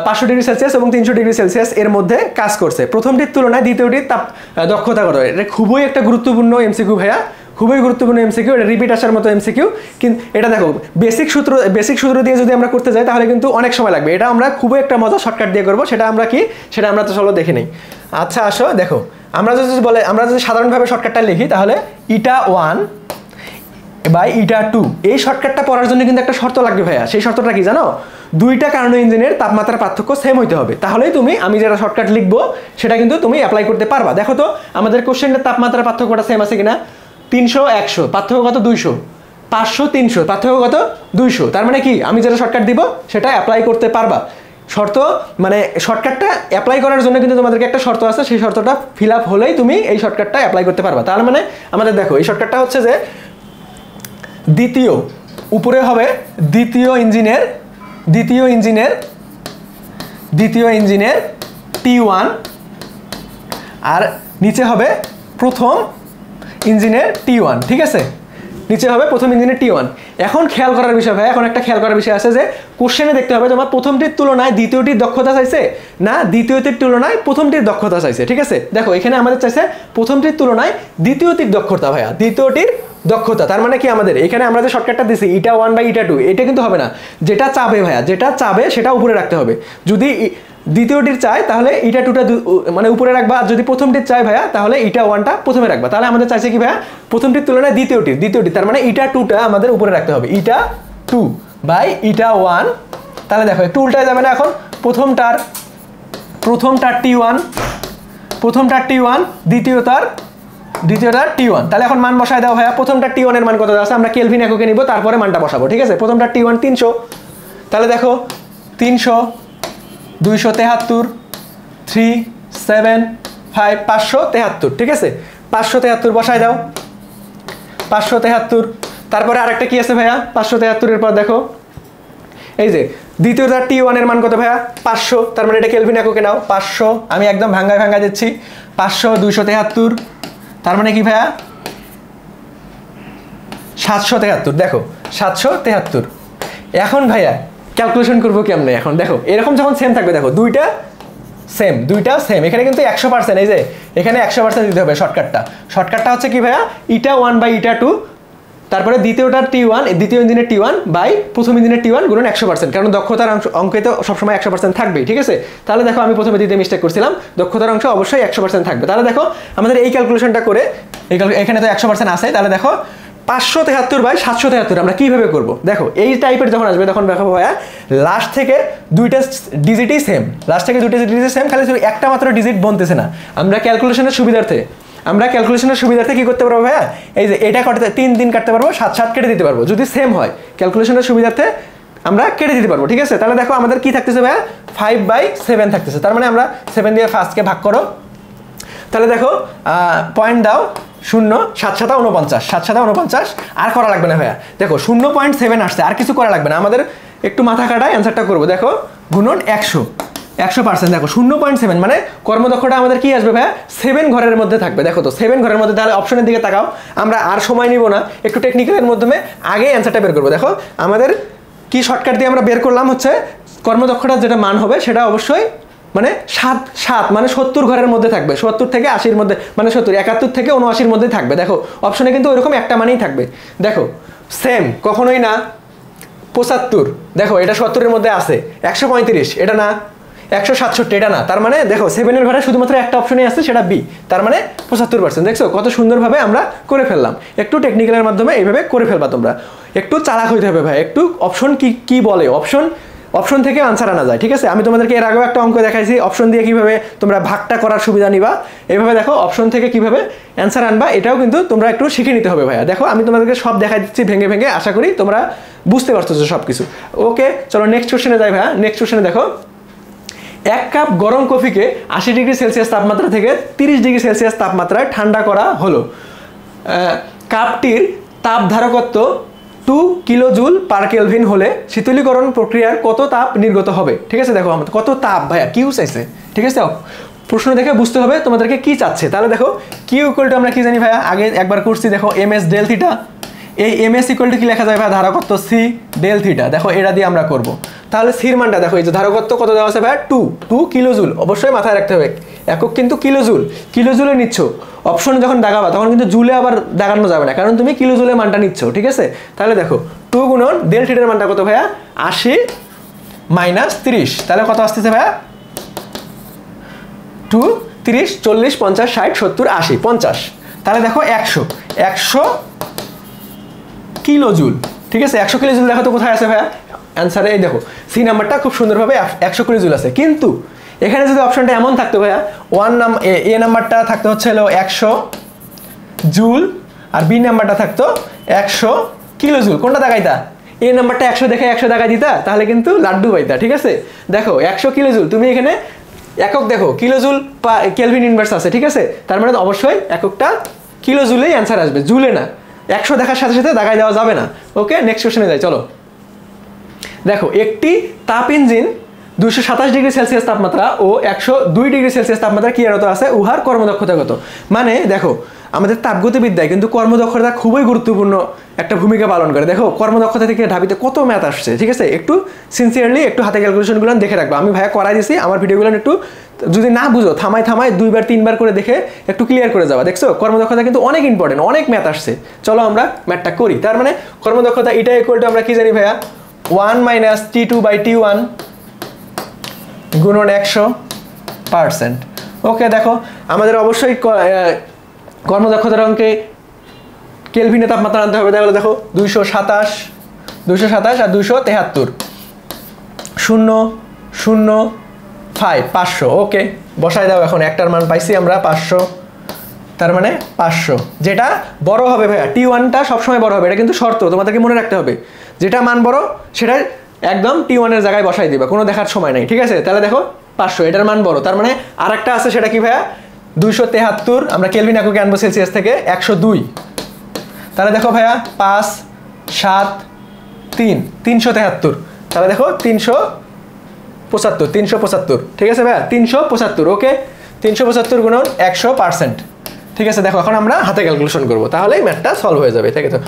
500 ডিগ্রি সেলসিয়াস এবং 300 ডিগ্রি সেলসিয়াস এর মধ্যে কাজ করছে। প্রথমটির তুলনায় দ্বিতীয়টির তাপ দক্ষতা কত? এটা খুবই একটা গুরুত্বপূর্ণ এমসিকিউ ভাইয়া, খুবই গুরুত্বপূর্ণ এমসিকিউ, এটা রিপিট আসার মতো এমসিকিউ। কিন্তু এটা দেখো বেসিক সূত্র দিয়ে যদি আমরা করতে যাই তাহলে কিন্তু অনেক সময় লাগবে। এটা আমরা খুবই একটা মজা শর্টকাট দিয়ে করবো। সেটা আমরা কি, সেটা আমরা তো চলো দেখে নেই। আচ্ছা আসো দেখো, আমরা যদি সাধারণভাবে শর্টকাটটা লিখি তাহলে ইটা 1 বাই ইটা 2, এই শর্টকাটটা পড়ার জন্য কিন্তু একটা শর্ত লাগবে ভাইয়া। সেই শর্তটা কি জানো? দুইটা কার্নো ইঞ্জিনের তাপমাত্রার পার্থক্য সেম হইতে হবে, তাহলেই তুমি আমি যেটা শর্টকাট লিখবো সেটা কিন্তু তুমি অ্যাপ্লাই করতে পারবা। দেখো তো আমাদের কোশ্চেনের তাপমাত্রার পার্থক্যটা সেম আছে কিনা? 300 100 পার্থক্য কত? 200, 500 300 পার্থক্য কত? 200। তার মানে কি আমি যেটা শর্টকাট দিব সেটা অ্যাপ্লাই করতে পারবা। শর্ত মানে শর্টকাটটা অ্যাপ্লাই করার জন্য কিন্তু তোমাদেরকে একটা শর্ত আছে, সেই শর্তটা ফিল আপ হলেই তুমি এই শর্টকাটটা অ্যাপ্লাই করতে পারবা। তার মানে আমাদের দেখো এই শর্টকাটটা হচ্ছে যে দ্বিতীয় উপরে হবে দ্বিতীয় ইঞ্জিনের T1 আর নিচে হবে প্রথম ইঞ্জিনের T1, ঠিক আছে। নিচে হবে প্রথম ইঞ্জিনের T1। এখন খেয়াল করার বিষয় ভাই, এখন একটা খেয়াল করার বিষয় আছে যে কোশ্চেনে দেখতে হবে তোমার প্রথমটির তুলনায় দ্বিতীয়টির দক্ষতা চাইছে না দ্বিতীয়টির তুলনায় প্রথমটির দক্ষতা চাইছে, ঠিক আছে। দেখো এখানে আমাদের চাইছে প্রথমটির তুলনায় দ্বিতীয়টির দক্ষতা ভাইয়া, দ্বিতীয়টির দক্ষতা। তার মানে কি আমাদের এখানে আমরা যে শর্টকাটটা দিছি ইটা 1 বাই ইটা 2, এটা কিন্তু হবে না। যেটা চাবে ভাইয়া, যেটা চাবে সেটা উপরে রাখতে হবে। যদি দ্বিতীয়টির চায় তাহলে ইটা 2টা মানে উপরে রাখবা, আর যদি প্রথমটির চায় ভাইয়া তাহলে ইটা 1টা প্রথমে রাখবা। তাহলে আমাদের চাইছে কি ভাইয়া, প্রথমটির তুলনায় দ্বিতীয়টি, তার মানে ইটা 2টা আমাদের উপরে রাখতে হবে, ইটা 2 বাই ইটা 1। তাহলে দেখো একটু উল্টায় যাবে না, এখন প্রথমটার T1, দ্বিতীয়টার T1। তাহলে এখন মান বসায় দাও ভাইয়া। প্রথমটা T1 এর মান কত আছে আমরা কেলভিন এককে নিব, তারপরে মানটা বসাবো, ঠিক আছে। প্রথমটা T1 300, তাহলে দেখো 300 273 3 7 5 573, ঠিক আছে। 573 বসায় দাও, 573। তারপরে আরেকটা কি আছে ভাইয়া 573 এর পর দেখো এই যে দ্বিতীয়টা T1 এর মান কত ভাইয়া 500, তার মানে এটা কেলভিন এককে নাও 500। আমি একদম ভাঙ্গা দিচ্ছি 500 273, তার মানে কি ভাইয়া 773। দেখো 773। এখন ভাইয়া ক্যালকুলেশন করবো কেমনে? এখন দেখো এরকম যখন সেম থাকবে, দেখো দুইটা সেম, এখানে কিন্তু 100%, এই যে এখানে 100% দিতে হবে। শর্টকাটটা হচ্ছে কি ভাইয়া ইটা 1 বাই ইটা 2, তারপরে দ্বিতীয়টার T1 দ্বিতীয় ইঞ্জিনের T1 বাই প্রথম ইঞ্জিনের T1 গুণন 100%, কারণ দক্ষতার অঙ্কে তো সবসময় 100% থাকবেই, ঠিক আছে। তাহলে দেখো আমি প্রথমে দিতে মিস্টেক করছিলাম, দক্ষতার অংশ অবশ্যই 100% থাকবে। তাহলে দেখো আমাদের এই ক্যালকুলেশনটা করে এখানে তো 100% আছে, তাহলে দেখো 573 বাই 773 আমরা কিভাবে করব? দেখো এই টাইপের যখন আসবে তখন দেখো ভাইয়া লাস্ট থেকে দুইটা ডিজিটই সেম, খালি একটা মাত্র ডিজিট বনতেছে না। আমরা ক্যালকুলেশনের সুবিধার্থে কি করতে পারবো ভাইয়া, এই যে এটা কাটতে 3 দিন কাটতে পারবো, 7 7 কেটে দিতে পারবো। যদি সেম হয় ক্যালকুলেশনের সুবিধার্থে আমরা কেটে দিতে পারবো, ঠিক আছে। তাহলে দেখো আমাদের কি থাকতেছে ভাইয়া 5/7 থাকতেছে, তার মানে আমরা 7 দিয়ে ফার্স্টকে ভাগ করো। তাহলে দেখো পয়েন্ট দাও 0 7 7 49 আর করা লাগবে না ভাইয়া। দেখো 0.7 আসছে, আর কিছু করা লাগবে না, আমাদের একটু মাথা কাটায় অ্যান্সারটা করবো। দেখো গুণন 100%, দেখো 0.7 মানে কর্মদক্ষতা আমাদের কি আসবে ভাইয়া 7 ঘরের মধ্যে থাকবে। দেখো তো 7 ঘরের মধ্যে, তাহলে অপশনের দিকে তাকাও, আমরা আর সময় নিব না, একটু টেকনিক্যালের মাধ্যমে আগে অ্যান্সারটা বের করবো। দেখো আমাদের কি শর্টকাট দিয়ে আমরা বের করলাম হচ্ছে কর্মদক্ষতার যেটা মান হবে সেটা অবশ্যই মানে 7 মানে 70 ঘরের মধ্যে থাকবে, 70 থেকে 80-র মধ্যে, মানে 70 71 থেকে 79-র মধ্যেই থাকবে। দেখো অপশনে কিন্তু ওইরকম একটা মানেই থাকবে। দেখো সেম কখনোই না 75, দেখো এটা 70-এর মধ্যে আছে, 135 এটা না, 167 এটা না, তার মানে দেখো 7-এর ঘরে শুধুমাত্র একটা অপশনই আছে, সেটা বি, তার মানে 75%। দেখছো কত সুন্দরভাবে আমরা করে ফেললাম। একটু টেকনিক্যালের মাধ্যমে এইভাবে করে ফেলবা তোমরা, একটু চালাক হইতে হবে ভাই, একটু অপশন কি বলে, অপশন অপশন থেকে আনসার আনা যায়, ঠিক আছে। আমি তোমাদেরকে এর আগেও একটা অঙ্ক দেখাইছি অপশন দিয়ে কিভাবে তোমরা ভাগটা করার সুবিধা নিবা, এইভাবে দেখো অপশন থেকে কিভাবে অ্যান্সার আনবা, এটাও কিন্তু তোমরা একটু শিখে নিতে হবে ভাইয়া। দেখো আমি তোমাদেরকে সব দেখাই দিচ্ছি ভেঙে ভেঙে, আশা করি তোমরা বুঝতে পারছো সব কিছু। ওকে, চলো নেক্সট কোশ্চেনে যাই ভাইয়া। নেক্সট কোশ্চেনে দেখো, 1 কাপ গরম কফিকে 80 ডিগ্রি সেলসিয়াস তাপমাত্রা থেকে 30 ডিগ্রি সেলসিয়াস তাপমাত্রায় ঠান্ডা করা হলো। কাপটির তাপ ধারকত্ব 2 কিলো জুল পার কেলভিন হলে শীতলীকরণ প্রক্রিয়ার কত তাপ নির্গত হবে, ঠিক আছে। দেখো আমাদের কত তাপ ভাইয়া, কিউ চাইছে, ঠিক আছে। প্রশ্ন দেখে বুঝতে হবে তোমাদেরকে কি চাচ্ছে। তাহলে দেখো কিউ ইকুয়াল টু আমরা কি জানি ভাইয়া, আগে একবার করছি, দেখো এম এস ডেল থিটা। এই এম এস ইকুয়াল টু কি লেখা যায় ভাইয়া, ধারকত্ব সি ডেল থিটা। দেখো এটা দিয়ে আমরা করব। তাহলে সির মানটা দেখো, এই যে ধারকত্ব কত দেওয়া আছে ভাইয়া, 2 কিলো জুল, অবশ্যই মাথায় রাখতে হবে একক কিন্তু কিলো জুল, কিলো জুলে নিচ্ছ। অপশন যখন দাগাবা তখন কিন্তু জুলে আবার দাগানো যাবে না, কারণ তুমি কিলো জুলের মানটা নিচ্ছ, ঠিক আছে। তাহলে দেখো 2 গুণন ডেল থিটার মানটা কত ভাইয়া, 80 মাইনাস 30, তাহলে কত আসতেছে ভাইয়া, 2 30 40 50 60 70 80 50। তাহলে দেখো 100 কিলো জুল, ঠিক আছে। 100 কিলো জুল দেখো তো কোথায় আছে ভাইয়া, অ্যান্সারে এই দেখো সি নাম্বারটা খুব সুন্দরভাবে 100 কিলো জুল আছে। কিন্তু এখানে যদি অপশনটা এমন থাকতো ভাইয়া, এ নাম্বারটা থাকতো হচ্ছে হলো 100 জুল আর বি নাম্বারটা থাকতো 100 কিলো জুল, কোনটা দেখাইতা, এ নাম্বারটা 100 দেখে 100 দেখাই দিতা, তাহলে কিন্তু লাড্ডু পাইতা, ঠিক আছে। দেখো 100 কিলো জুল, তুমি এখানে একক দেখো কিলো জুল কেলভিন ইনভার্স আছে, ঠিক আছে। তার মানে অবশ্যই এককটা কিলো জুলেই অ্যান্সার আসবে, জুলে না। 100 দেখার সাথে সাথে দেখাই দেওয়া যাবে না। ওকে, নেক্সট কোশ্চেনে যাই, চলো। দেখো একটি তাপ ইঞ্জিন 227 ডিগ্রি সেলসিয়াস তাপমাত্রা ও 102 ডিগ্রি সেলসিয়াস তাপমাত্রা ক্রিয়ারত আছে, উহার কর্মদক্ষতা কত। মানে দেখো আমাদের তাপগতিবিদ্যায় কিন্তু কর্মদক্ষতা খুবই গুরুত্বপূর্ণ একটা ভূমিকা পালন করে। দেখো কর্মদক্ষতা থেকে ঢাবিতে কত ম্যাথ আসছে, ঠিক আছে। একটু সিনসিয়ারলি একটু হাতে ক্যালকুলেশনগুলো দেখে রাখবা। আমি ভাইয়া করাই দিছি, আমার ভিডিওগুলো একটু যদি না বুঝো থামাই 2বার 3বার করে দেখে একটু ক্লিয়ার করে যাবা। দেখছো কর্মদক্ষতা কিন্তু অনেক ইম্পর্টেন্ট, অনেক ম্যাথ আসছে। চলো আমরা ম্যাথটা করি। তার মানে কর্মদক্ষতা এটা ইকুয়াল টু আমরা কি জানি ভাইয়া, 1 মাইনাস T2/T1 গুণন 100%। ওকে, দেখো আমাদের অবশ্যই কর্মদক্ষতার অঙ্কে কেলভিনে তাপমাত্রা আনতে হবে। তাহলে দেখো 227 আর 273 0 0 5 500। ওকে, বসাই দাও। এখন একটার মান পাইছি আমরা 500, তার মানে 500, যেটা বড় হবে ভাইয়া, T1টা সবসময় বড় হবে, এটা কিন্তু শর্ত, তোমাদেরকে মনে রাখতে হবে। যেটা মান বড় সেটা একদম T1 এর জায়গায় বসাই দিবা, কোনো দেখার সময় নাই, ঠিক আছে। তাহলে দেখো 500, এটার মান বড়, তার মানে আরেকটা আছে, সেটা কি ভাইয়া, 273, আমরা কেলভিন এককে আনবো সেলসিয়াস থেকে, 102। তাহলে দেখো ভাইয়া 5 7 3 373, তাহলে দেখো 375, ঠিক আছে ভাইয়া, 375। ওকে, 375 গুণন 100%, ঠিক আছে। দেখো এখন আমরা হাতে ক্যালকুলেশন করবো, তাহলেই ম্যাথটা সলভ হয়ে যাবে, ঠিক আছে।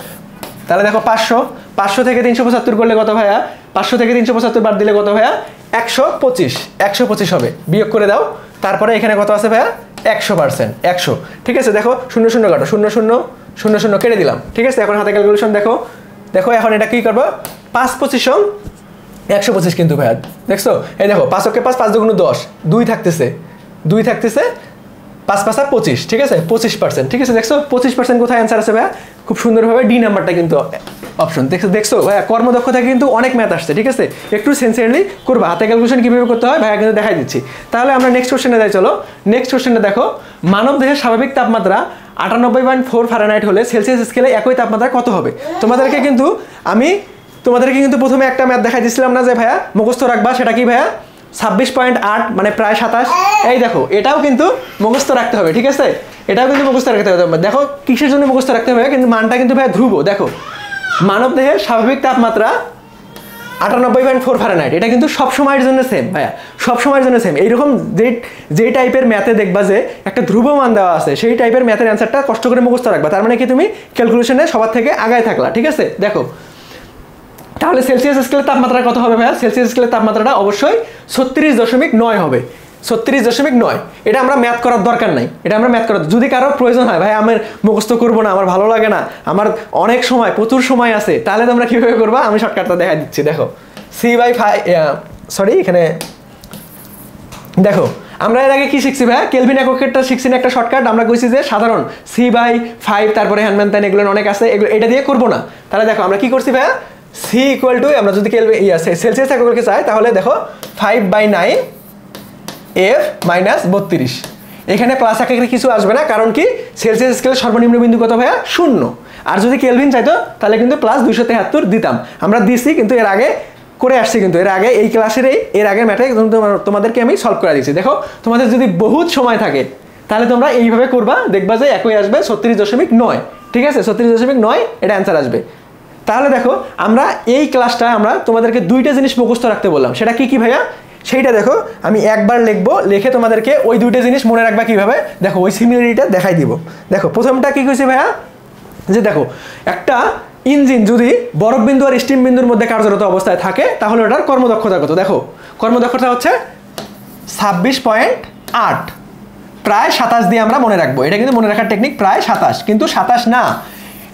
তাহলে দেখো 500 থেকে 375 করলে কত ভাইয়া, 500 থেকে 375 বাদ দিলে কত ভাইয়া, 125 হবে, বিয়োগ করে দাও। তারপরে এখানে কত আছে ভাইয়া, 100%, 100, ঠিক আছে। দেখো 0 0 কাটো, 0 0 0 0 কেটে দিলাম, ঠিক আছে। এখন হাতে ক্যালকুলেশন দেখো এখন এটা কি করবো, 5 25 125 কিন্তু ভাইয়া, দেখছো, এই দেখো 5 কে 5 2 × 10, 2 থাকতেছে 5 5 25, ঠিক আছে, 25%, ঠিক আছে। দেখছো 25% কোথায় অ্যান্সার আছে ভাইয়া, খুব সুন্দরভাবে ডি নাম্বারটা কিন্তু অপশন। দেখছো ভাইয়া কর্মদক্ষতা কিন্তু অনেক ম্যাথ আসছে, ঠিক আছে। একটু সিনসিয়ারলি করবা, হাতে ক্যালকুলেশন কিভাবে করতে হয় ভাইয়া কিন্তু দেখাই দিচ্ছি। তাহলে আমরা নেক্সট কোশ্চেনে যাই, চলো। নেক্সট কোশ্চেনটা দেখো, মানব দেহের স্বাভাবিক তাপমাত্রা 98.4 ফারেনহাইট হলে সেলসিয়াস স্কেলে একই তাপমাত্রা কত হবে। তোমাদেরকে কিন্তু প্রথমে একটা ম্যাথ দেখাই দিয়েছিলাম না, যে ভাইয়া মুখস্থ রাখবা, সেটা কি ভাইয়া 26.8 মানে প্রায় 27। এই দেখো এটাও কিন্তু মুখস্থ রাখতে হবে, ঠিক আছে, এটাও কিন্তু মুখস্থ রাখতে হবে। দেখো কিসের জন্য মুখস্থ রাখতে হবে, কিন্তু মানটা কিন্তু ভাইয়া ধ্রুব। দেখো মানব দেহের স্বাভাবিক তাপমাত্রা 98.4 ফারেনহাইট, এটা কিন্তু সব সময়ের জন্য সেম ভাইয়া, সব সময়ের জন্য সেম। এইরকম যে টাইপের ম্যাথে দেখবা যে একটা ধ্রুব মান দেওয়া আছে, সেই টাইপের ম্যাথের অ্যান্সারটা কষ্ট করে মুখস্থ রাখবা, তার মানে কি তুমি ক্যালকুলেশনে সবার থেকে আগায় থাকলা, ঠিক আছে। দেখো তাহলে সেলসিয়াস স্কেলের তাপমাত্রা কত হবে ভাইয়া, সেলসিয়াস স্কেলের তাপমাত্রাটা অবশ্যই 36.9 হবে, 36.9। এটা আমরা ম্যাথ করার দরকার নাই, এটা আমরা ম্যাথ করার, যদি কারোর প্রয়োজন হয় ভাই আমার মুখস্থ করবো না, আমার ভালো লাগে না, আমার অনেক সময় প্রচুর সময় আছে, তাহলে তোমরা কীভাবে করবা, আমি শর্টকাটটা দেখা দিচ্ছি। দেখো এখানে দেখো আমরা এর আগে কি শিখছি ভাইয়া, কেলভিন এককেরটা শিখছি না একটা শর্টকাট, আমরা কইছি যে সাধারণ C/5, তারপরে হ্যান্ডম্যান তাই এগুলো অনেক আছে, এগুলো এটা দিয়ে করবো না। তাহলে দেখো আমরা কি করছি ভাইয়া, সি ইকুয়াল টু আমরা যদি সেলসিয়াস এককে চাই তাহলে দেখো 5/9 এফ মাইনাস 32। এখানে প্লাস আকারে কিছু আসবে না, কারণ কি সেলসিয়াস স্কেলের সর্বনিম্ন বিন্দু কত ভাইয়া 0। আর যদি কেলভিন চাইতো তাহলে কিন্তু প্লাস 273 দিতাম, আমরা দিছি কিন্তু এর আগে করে আসছি, কিন্তু এর আগে এই ক্লাসের এর আগের ম্যাথে তোমাদেরকে আমি সলভ করে দিচ্ছি। দেখো তোমাদের যদি বহুত সময় থাকে তাহলে তোমরা এইভাবে করবা, দেখবা যে একই আসবে 36.9। ঠিক আছে, 36.9 এটা অ্যান্সার আসবে। তাহলে দেখো আমরা এই ক্লাসটা আমরা তোমাদেরকে দুইটা জিনিস মুখস্থ রাখতে বললাম, সেটা কি কি ভাইয়া? সেইটা দেখো আমি একবার লিখবো, লিখে তোমাদেরকে ওই দুইটা জিনিস মনে রাখবা কিভাবে, দেখো ওই সিমিলারিটিটা দেখাই দিব। দেখো প্রথমটা কি কইছি ভাইয়া, যে দেখো একটা ইঞ্জিন যদি বরফ বিন্দু আর স্টিম বিন্দুর মধ্যে কার্যরত অবস্থায় থাকে তাহলে ওটার কর্মদক্ষতা কত? দেখো কর্মদক্ষতা হচ্ছে 26.8, প্রায় 27 দিয়ে আমরা মনে রাখবো। এটা কিন্তু মনে রাখার টেকনিক, প্রায় 27, কিন্তু 27 না,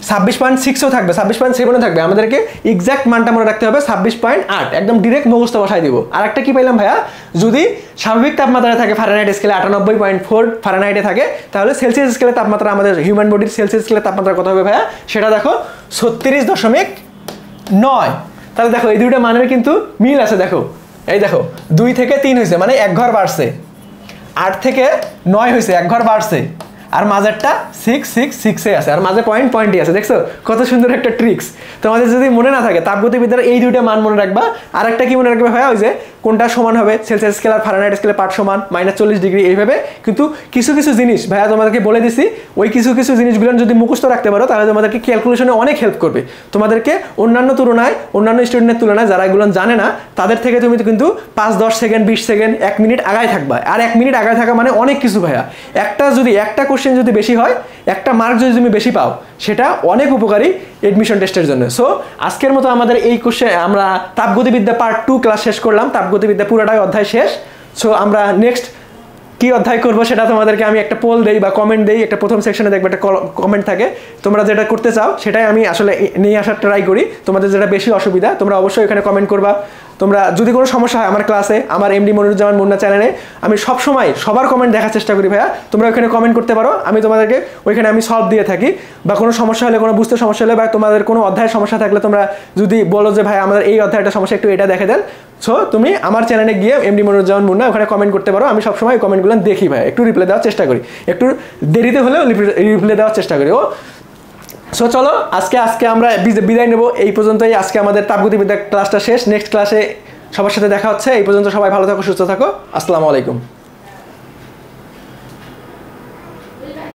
26.6ও থাকবে, 26.7ও থাকবে। আমাদেরকে এক্সাক্ট মানটা মনে রাখতে হবে 26.8, একদম ডিরেক্ট মুখস্থ বসাই দিব। আর একটা কি পাইলাম ভাইয়া, যদি স্বাভাবিক তাপমাত্রায় থাকে ফারেনহাইট স্কেলে 98.4 ফারেনহাইটে থাকে, তাহলে সেলসিয়াস স্কেলে তাপমাত্রা আমাদের হিউম্যান বডির সেলসিয়াস স্কেলে তাপমাত্রা কত হবে ভাইয়া? সেটা দেখো 36.9। তাহলে দেখো এই দুইটা মানের কিন্তু মিল আছে। দেখো এই দেখো 2 থেকে 3 হয়েছে, মানে 1 ঘর বাড়ছে। 8 থেকে 9 হয়েছে, 1 ঘর বাড়ছে। আর মাঝেরটা 6 আছে, আর মাঝে পয়েন্টই আছে। দেখছো কত সুন্দর একটা ট্রিক্স। তোমাদের যদি মনে না থাকে তাপগতিবিদ্যার এই দুইটা মান মনে রাখবা। আর একটা কি মনে রাখবে ভাইয়া, ওই যে কোনটা সমান হবে সেলসিয়াস স্কেল আর ফারেনহাইট স্কেলে পার্ট সমান -40 ডিগ্রি, এইভাবে। কিন্তু কিছু কিছু জিনিস ভাইয়া তোমাদেরকে বলে দিছি, ওই কিছু কিছু জিনিসগুলো যদি মুখস্থ রাখতে পারো তাহলে তোমাদেরকে ক্যালকুলেশনে অনেক হেল্প করবে। তোমাদেরকে অন্যান্য স্টুডেন্টের তুলনায় যারা এগুলো জানে না তাদের থেকে তুমি কিন্তু 5-10 সেকেন্ড 20 সেকেন্ড 1 মিনিট আগায় থাকবা। আর 1 মিনিট আগায় থাকা মানে অনেক কিছু ভাইয়া। একটা কোশ্চেন যদি বেশি হয়, একটা মার্ক যদি তুমি বেশি পাও, সেটা অনেক উপকারী এডমিশন টেস্টের জন্য। সো আজকের মতো আমাদের এই কোশ্চেন আমরা তাপগতিবিদ্যা পার্ট 2 ক্লাস শেষ করলাম। তাপগতিবিদ্যা পুরোটাই অধ্যায় শেষ। সো আমরা নেক্সট কি অধ্যায় করবো সেটা তোমাদেরকে আমি একটা পোল দেই বা কমেন্ট দেই। একটা প্রথম সেকশনে দেখবে একটা কমেন্ট থাকে, তোমরা যেটা করতে চাও সেটাই আমি আসলে নিয়ে আসার ট্রাই করি। তোমাদের যেটা বেশি অসুবিধা তোমরা অবশ্যই এখানে কমেন্ট করবা। তোমরা যদি কোনো সমস্যা হয় আমার ক্লাসে, আমার এমডি মনিরুজ্জামান মুন্না চ্যানেলে আমি সবসময় সবার কমেন্ট দেখার চেষ্টা করি ভাইয়া। তোমরা ওইখানে কমেন্ট করতে পারো, আমি তোমাদেরকে ওইখানে আমি সলভ দিয়ে থাকি। বা কোনো সমস্যা হলে, কোনো বুঝতে সমস্যা হলে, বা তোমাদের কোনো অধ্যায়ের সমস্যা থাকলে তোমরা যদি বলো যে ভাই আমাদের এই অধ্যায়টা সমস্যা, একটু এটা দেখে দেন, সো তুমি আমার চ্যানেলে গিয়ে এমডি মনিরুজ্জামান মুন্না ওখানে কমেন্ট করতে পারো। আমি সবসময় ওই কমেন্টগুলো দেখি ভাই, একটু রিপ্লাই দেওয়ার চেষ্টা করি, একটু দেরিতে হলেও রিপ্লাই দেওয়ার চেষ্টা করি। সো চলো আজকে আমরা বিদায় নেব। এই পর্যন্তই আজকে আমাদের তাপগতিবিদ্যা ক্লাসটা শেষ। নেক্সট ক্লাসে সবার সাথে দেখা হচ্ছে। এই পর্যন্ত সবাই ভালো থাকো, সুস্থ থাকো। আসসালামু আলাইকুম।